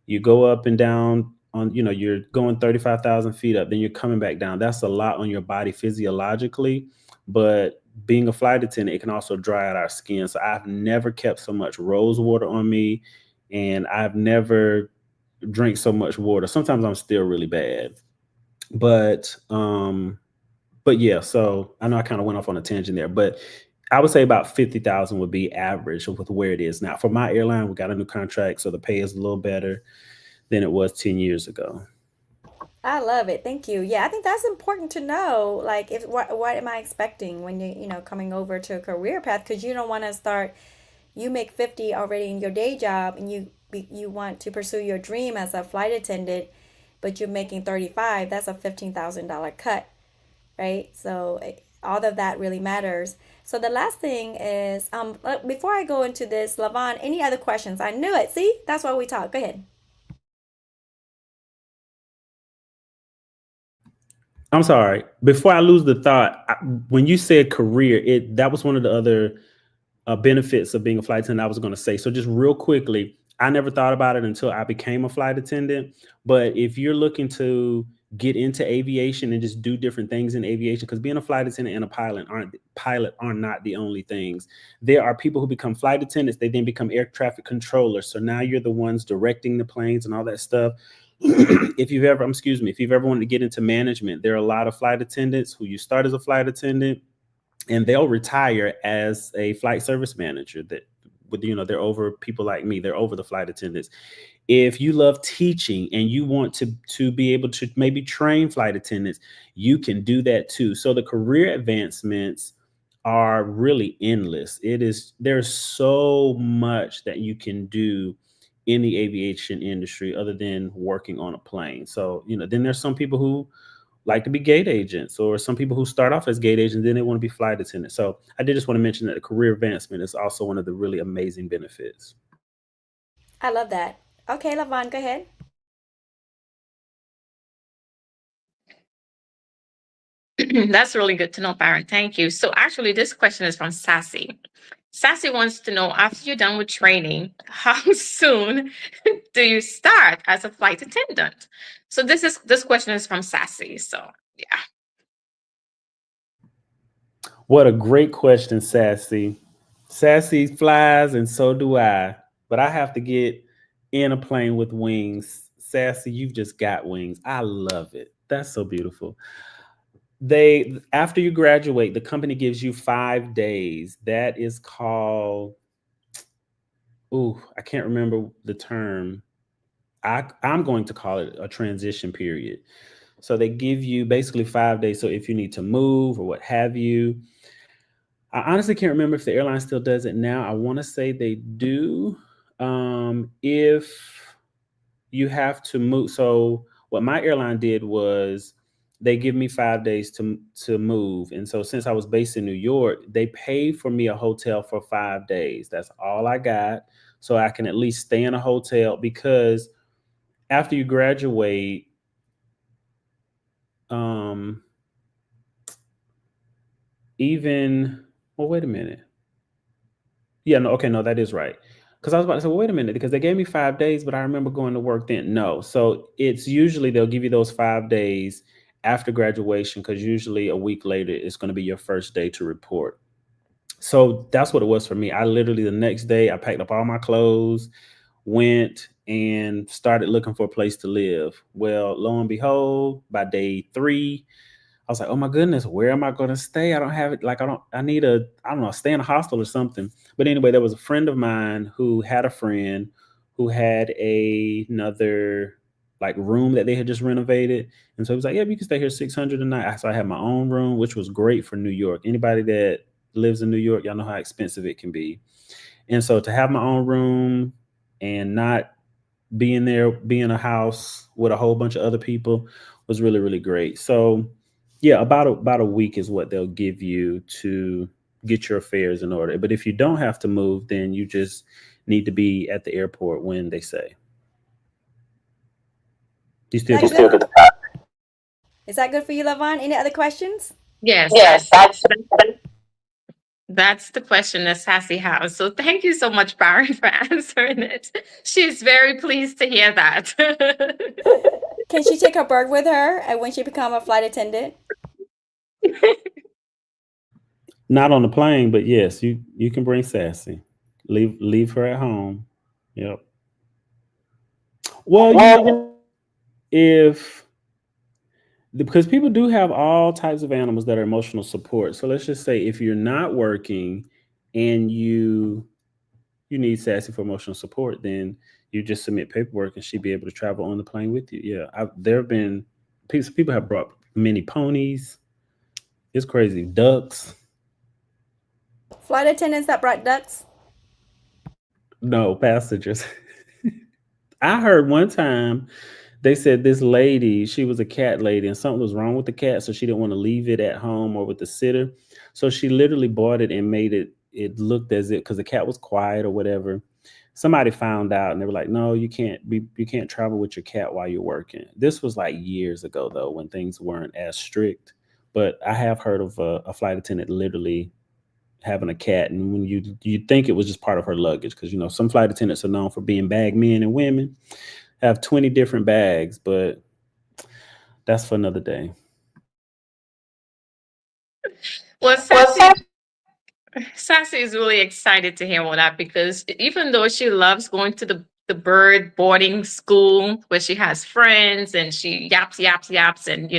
C: you go up and down you're going 35,000 feet up, then you're coming back down. That's a lot on your body physiologically, but being a flight attendant, it can also dry out our skin. So I've never kept so much rose water on me, and I've never drank so much water. Sometimes I'm still really bad, but yeah. So I know I kind of went off on a tangent there, but I would say about 50,000 would be average with where it is now. For my airline, we got a new contract, so the pay is a little better than it was 10 years ago.
A: I love it. Thank you. Yeah, I think that's important to know. Like, if what am I expecting when coming over to a career path? Because you don't want to start. You make 50 already in your day job, and you want to pursue your dream as a flight attendant, but you're making 35. That's a $15,000 cut, right? So all of that really matters. So the last thing is, before I go into this, Lavon, any other questions? I knew it. See, that's why we talk. Go ahead.
C: I'm sorry. Before I lose the thought, when you said career, that was one of the other benefits of being a flight attendant I was going to say. So just real quickly, I never thought about it until I became a flight attendant. But if you're looking to get into aviation and just do different things in aviation, because being a flight attendant and a pilot are not the only things. There are people who become flight attendants, they then become air traffic controllers. So now you're the ones directing the planes and all that stuff. If you've ever, if you've ever wanted to get into management, there are a lot of flight attendants who you start as a flight attendant and they'll retire as a flight service manager. That with they're over people like me, they're over the flight attendants. If you love teaching and you want to be able to maybe train flight attendants, you can do that too. So the career advancements are really endless. There's so much that you can do in the aviation industry other than working on a plane. So, then there's some people who like to be gate agents, or some people who start off as gate agents, then they want to be flight attendants. So I did just want to mention that the career advancement is also one of the really amazing benefits.
A: I love that. Okay, Lavon, go ahead.
B: That's really good to know, Baron. Thank you. So actually, this question is from Sassy. Sassy wants to know, after you're done with training, how soon do you start as a flight attendant? So this question is from Sassy. So yeah.
C: What a great question, Sassy. Sassy flies and so do I. But I have to get in a plane with wings. Sassy, you've just got wings. I love it. That's so beautiful. After you graduate, the company gives you 5 days. That is called, I can't remember the term. I'm going to call it a transition period. So they give you basically 5 days. So if you need to move or what have you, I honestly can't remember if the airline still does it now. I want to say they do. If you have to move. So what my airline did was they give me 5 days to move. And so since I was based in New York, they paid for me a hotel for 5 days. That's all I got. So I can at least stay in a hotel, because after you graduate, wait a minute. Yeah, no, okay, no, that is right. Because I was about to say, well, wait a minute, because they gave me 5 days, but I remember going to work then. No. So it's usually they'll give you those 5 days after graduation, because usually a week later, it's going to be your first day to report. So that's what it was for me. I literally, the next day, I packed up all my clothes, went and started looking for a place to live. Well, lo and behold, by day 3, I was like, oh my goodness, where am I going to stay? I don't have it. Like, I need stay in a hostel or something. But anyway, there was a friend of mine who had a friend who had another like room that they had just renovated. And so he was like, yeah, you can stay here 600 a night. So I had my own room, which was great for New York. Anybody that lives in New York, y'all know how expensive it can be. And so to have my own room and not be in a house with a whole bunch of other people was really, really great. So yeah, about a week is what they'll give you to get your affairs in order. But if you don't have to move, then you just need to be at the airport when they say. You still get
A: Is that good for you, Lavon? Any other questions?
B: Yes. That's the question that Sassy has. So thank you so much, Baron, for answering it. She's very pleased to hear that.
A: Can she take her bird with her when she become a flight attendant?
C: Not on the plane, but yes, you can bring Sassy. Leave her at home. Yep. Well, because people do have all types of animals that are emotional support. So let's just say if you're not working and you need Sassy for emotional support, then you just submit paperwork and she'd be able to travel on the plane with you. Yeah, there have been people have brought mini ponies. It's crazy. Ducks.
A: Flight attendants that brought ducks?
C: No, passengers. I heard one time they said this lady, she was a cat lady, and something was wrong with the cat, so she didn't want to leave it at home or with the sitter. So she literally bought it and made it looked as if, because the cat was quiet or whatever. Somebody found out and they were like, no, you can't travel with your cat while you're working. This was like years ago though, when things weren't as strict. But I have heard of a flight attendant literally having a cat, and when you think it was just part of her luggage, because some flight attendants are known for being bag men and women, have 20 different bags, but That's for another day.
B: Well,
C: Well,
B: Sassy is really excited to hear all that because even though she loves going to the bird boarding school where she has friends and she yaps, yaps, yaps, and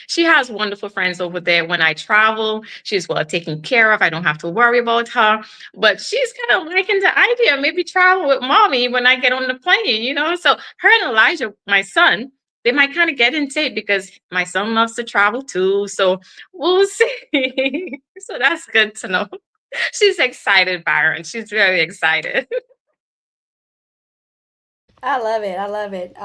B: she has wonderful friends over there. When I travel, she's well taken care of. I don't have to worry about her. But she's kind of liking the idea of maybe travel with mommy when I get on the plane. So her and Elijah, my son, they might kind of get into it because my son loves to travel too. So we'll see. So that's good to know. She's excited, Byron. She's very excited.
A: I love it. I love it.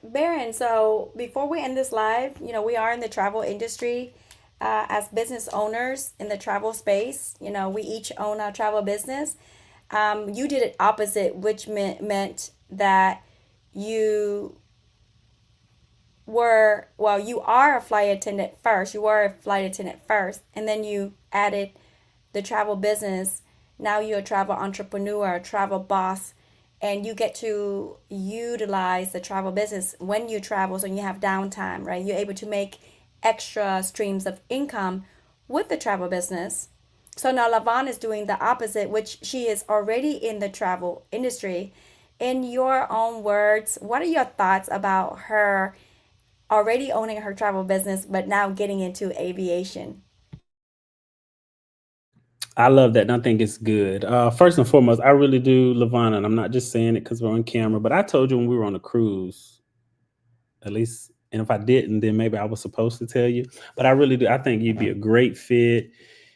A: Baron, so before we end this live, we are in the travel industry as business owners in the travel space. We each own our travel business. You did it opposite, which meant that you you are a flight attendant first. You were a flight attendant first, and then you added the travel business. Now you're a travel entrepreneur, a travel boss, and you get to utilize the travel business when you travel. So you have downtime, right? You're able to make extra streams of income with the travel business. So now Lavon is doing the opposite, which she is already in the travel industry. In your own words, what are your thoughts about her already owning her travel business, but now getting into aviation?
C: I love that. And I think it's good. First and foremost, I really do, Lavana, and I'm not just saying it because we're on camera, but I told you when we were on a cruise, at least, and if I didn't, then maybe I was supposed to tell you. But I really do. I think you'd be a great fit.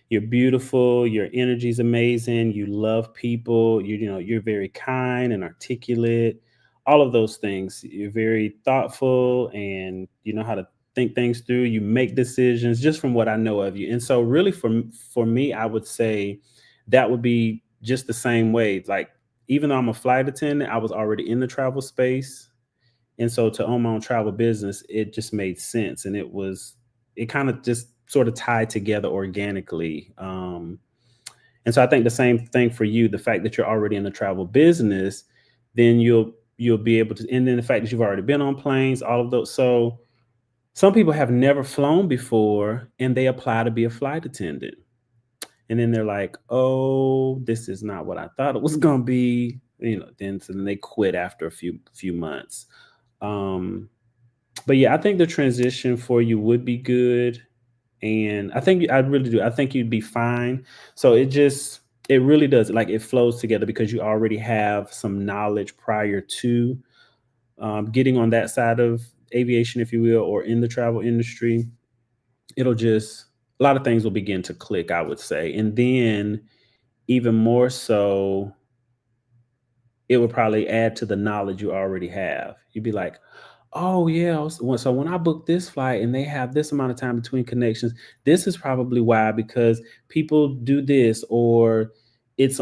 C: You're beautiful. Your energy's amazing. You love people. You're very kind and articulate. All of those things. You're very thoughtful, and you know how to think things through. You make decisions just from what I know of you. And so, really, for me, I would say that would be just the same way. Like, even though I'm a flight attendant, I was already in the travel space, and so to own my own travel business, it just made sense. And it kind of just sort of tied together organically. And so I think the same thing for you, the fact that you're already in the travel business, then you'll be able to, and then the fact that you've already been on planes, all of those. So some people have never flown before and they apply to be a flight attendant. And then they're like, oh, this is not what I thought it was gonna be. Then they quit after a few months. Um, but yeah, I think the transition for you would be good. And I really do. I think you'd be fine. So it really does, like, it flows together because you already have some knowledge prior to getting on that side of aviation, if you will, or in the travel industry. It'll just, a lot of things will begin to click, I would say. And then even more so, it would probably add to the knowledge you already have. You'd be like, oh yeah, so when I book this flight and they have this amount of time between connections, this is probably why, because people do this, or it's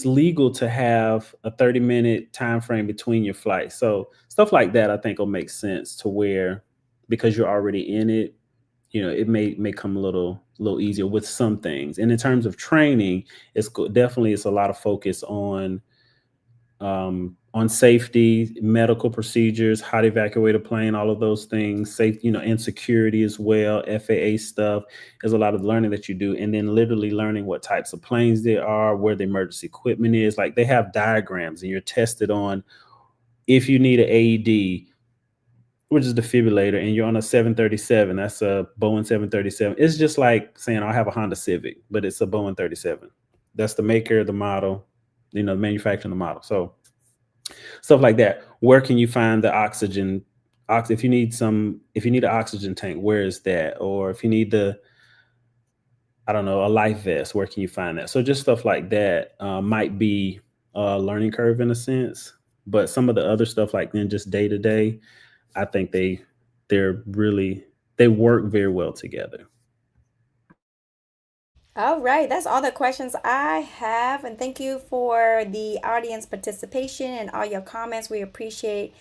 C: legal to have a 30-minute time frame between your flights. So stuff like that, I think will make sense to where, because you're already in it, it may come a little easier with some things. And in terms of training, definitely it's a lot of focus on safety, medical procedures, how to evacuate a plane, all of those things, safe, and security as well, FAA stuff. There's a lot of learning that you do. And then literally learning what types of planes there are, where the emergency equipment is. Like, they have diagrams and you're tested on if you need an AED, which is defibrillator, and you're on a 737. That's a Boeing 737. It's just like saying I have a Honda Civic, but it's a Boeing 37. That's the maker, the model, the manufacturer, the model. So stuff like that. Where can you find the oxygen? If you need an oxygen tank, where is that? Or if you need I don't know, a life vest, where can you find that? So just stuff like that might be a learning curve in a sense. But some of the other stuff, like then just day to day, I think they're really, they work very well together.
A: All right, that's all the questions I have. And thank you for the audience participation and all your comments. We appreciate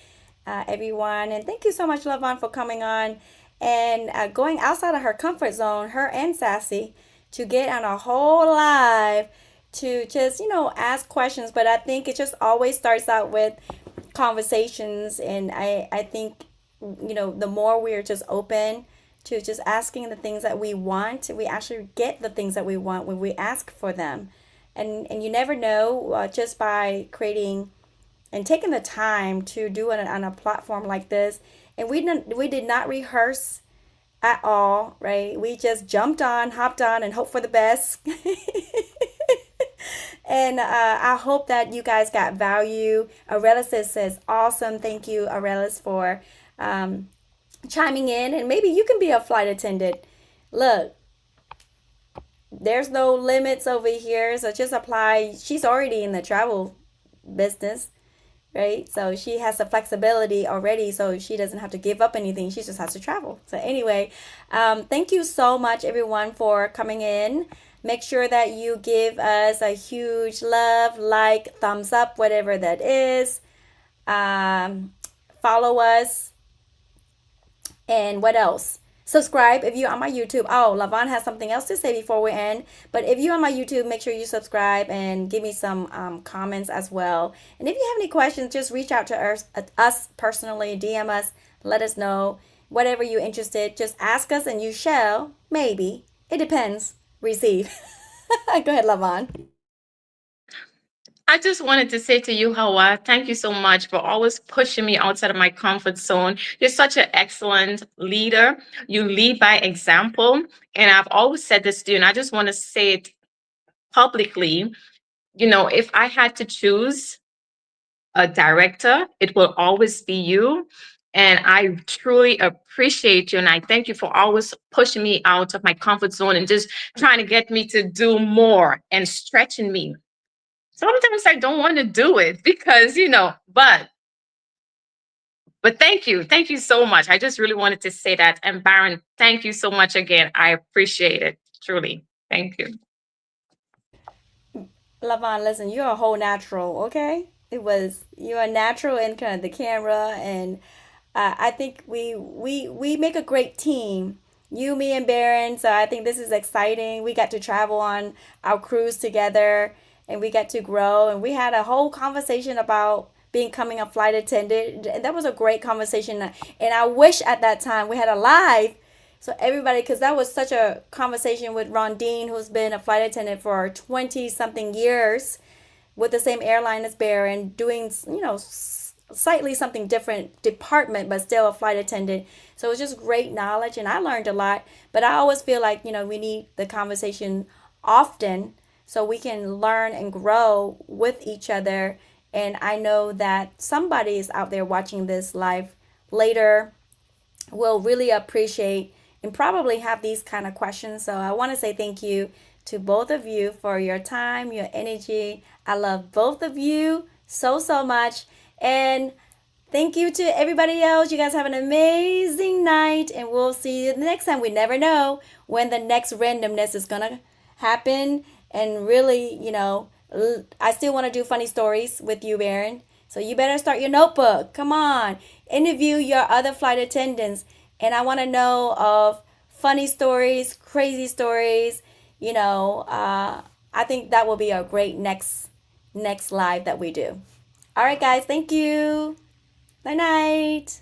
A: everyone. And thank you so much, Lavon, for coming on and going outside of her comfort zone, her and Sassy, to get on a whole live to just, ask questions. But I think it just always starts out with conversations. And I think the more we're just open to just asking the things that we want, we actually get the things that we want when we ask for them. And you never know, just by creating and taking the time to do it on a platform like this. And we did not rehearse at all, right? We just jumped on, hopped on, and hope for the best. And I hope that you guys got value. Aurelis says, awesome. Thank you, Aurelis, for um, chiming in. And maybe you can be a flight attendant. Look, there's no limits over here. So just apply. She's already in the travel business, right? So she has the flexibility already, so she doesn't have to give up anything. She just has to travel. So anyway, thank you so much, everyone, for coming in. Make sure that you give us a huge love, like, thumbs up, whatever that is. Um, Follow us. And what else? Subscribe if you're on my YouTube. Oh, Lavon has something else to say before we end. But if you're on my YouTube, make sure you subscribe and give me some comments as well. And if you have any questions, just reach out to us personally, DM us, let us know. Whatever you're interested, just ask us and you shall, maybe, it depends, receive. Go ahead, Lavon.
B: I just wanted to say to you, Hawa, thank you so much for always pushing me outside of my comfort zone. You're such an excellent leader. You lead by example. And I've always said this to you, and I just want to say it publicly. If I had to choose a director, it will always be you. And I truly appreciate you. And I thank you for always pushing me out of my comfort zone and just trying to get me to do more and stretching me. Sometimes I don't want to do it because, but thank you. Thank you so much. I just really wanted to say that. And Baron, thank you so much again. I appreciate it. Truly. Thank you.
A: Lavon, listen, you're a whole natural, okay? You're a natural in kind of the camera, and I think we make a great team. You, me, and Baron. So I think this is exciting. We got to travel on our cruise together, and we got to grow, and we had a whole conversation about becoming a flight attendant. And that was a great conversation, and I wish at that time we had a live. So everybody, because that was such a conversation with Rondine, who's been a flight attendant for 20 something years with the same airline as Baron, doing, slightly something different department, but still a flight attendant. So it was just great knowledge, and I learned a lot. But I always feel like, we need the conversation often so we can learn and grow with each other. And I know that somebody is out there watching this live later will really appreciate and probably have these kind of questions. So I want to say thank you to both of you for your time, your energy. I love both of you so, so much. And thank you to everybody else. You guys have an amazing night, and we'll see you the next time. We never know when the next randomness is going to happen. And really, I still want to do funny stories with you, Baron. So you better start your notebook. Come on. Interview your other flight attendants. And I want to know of funny stories, crazy stories. I think that will be a great next live that we do. All right, guys. Thank you. Night night.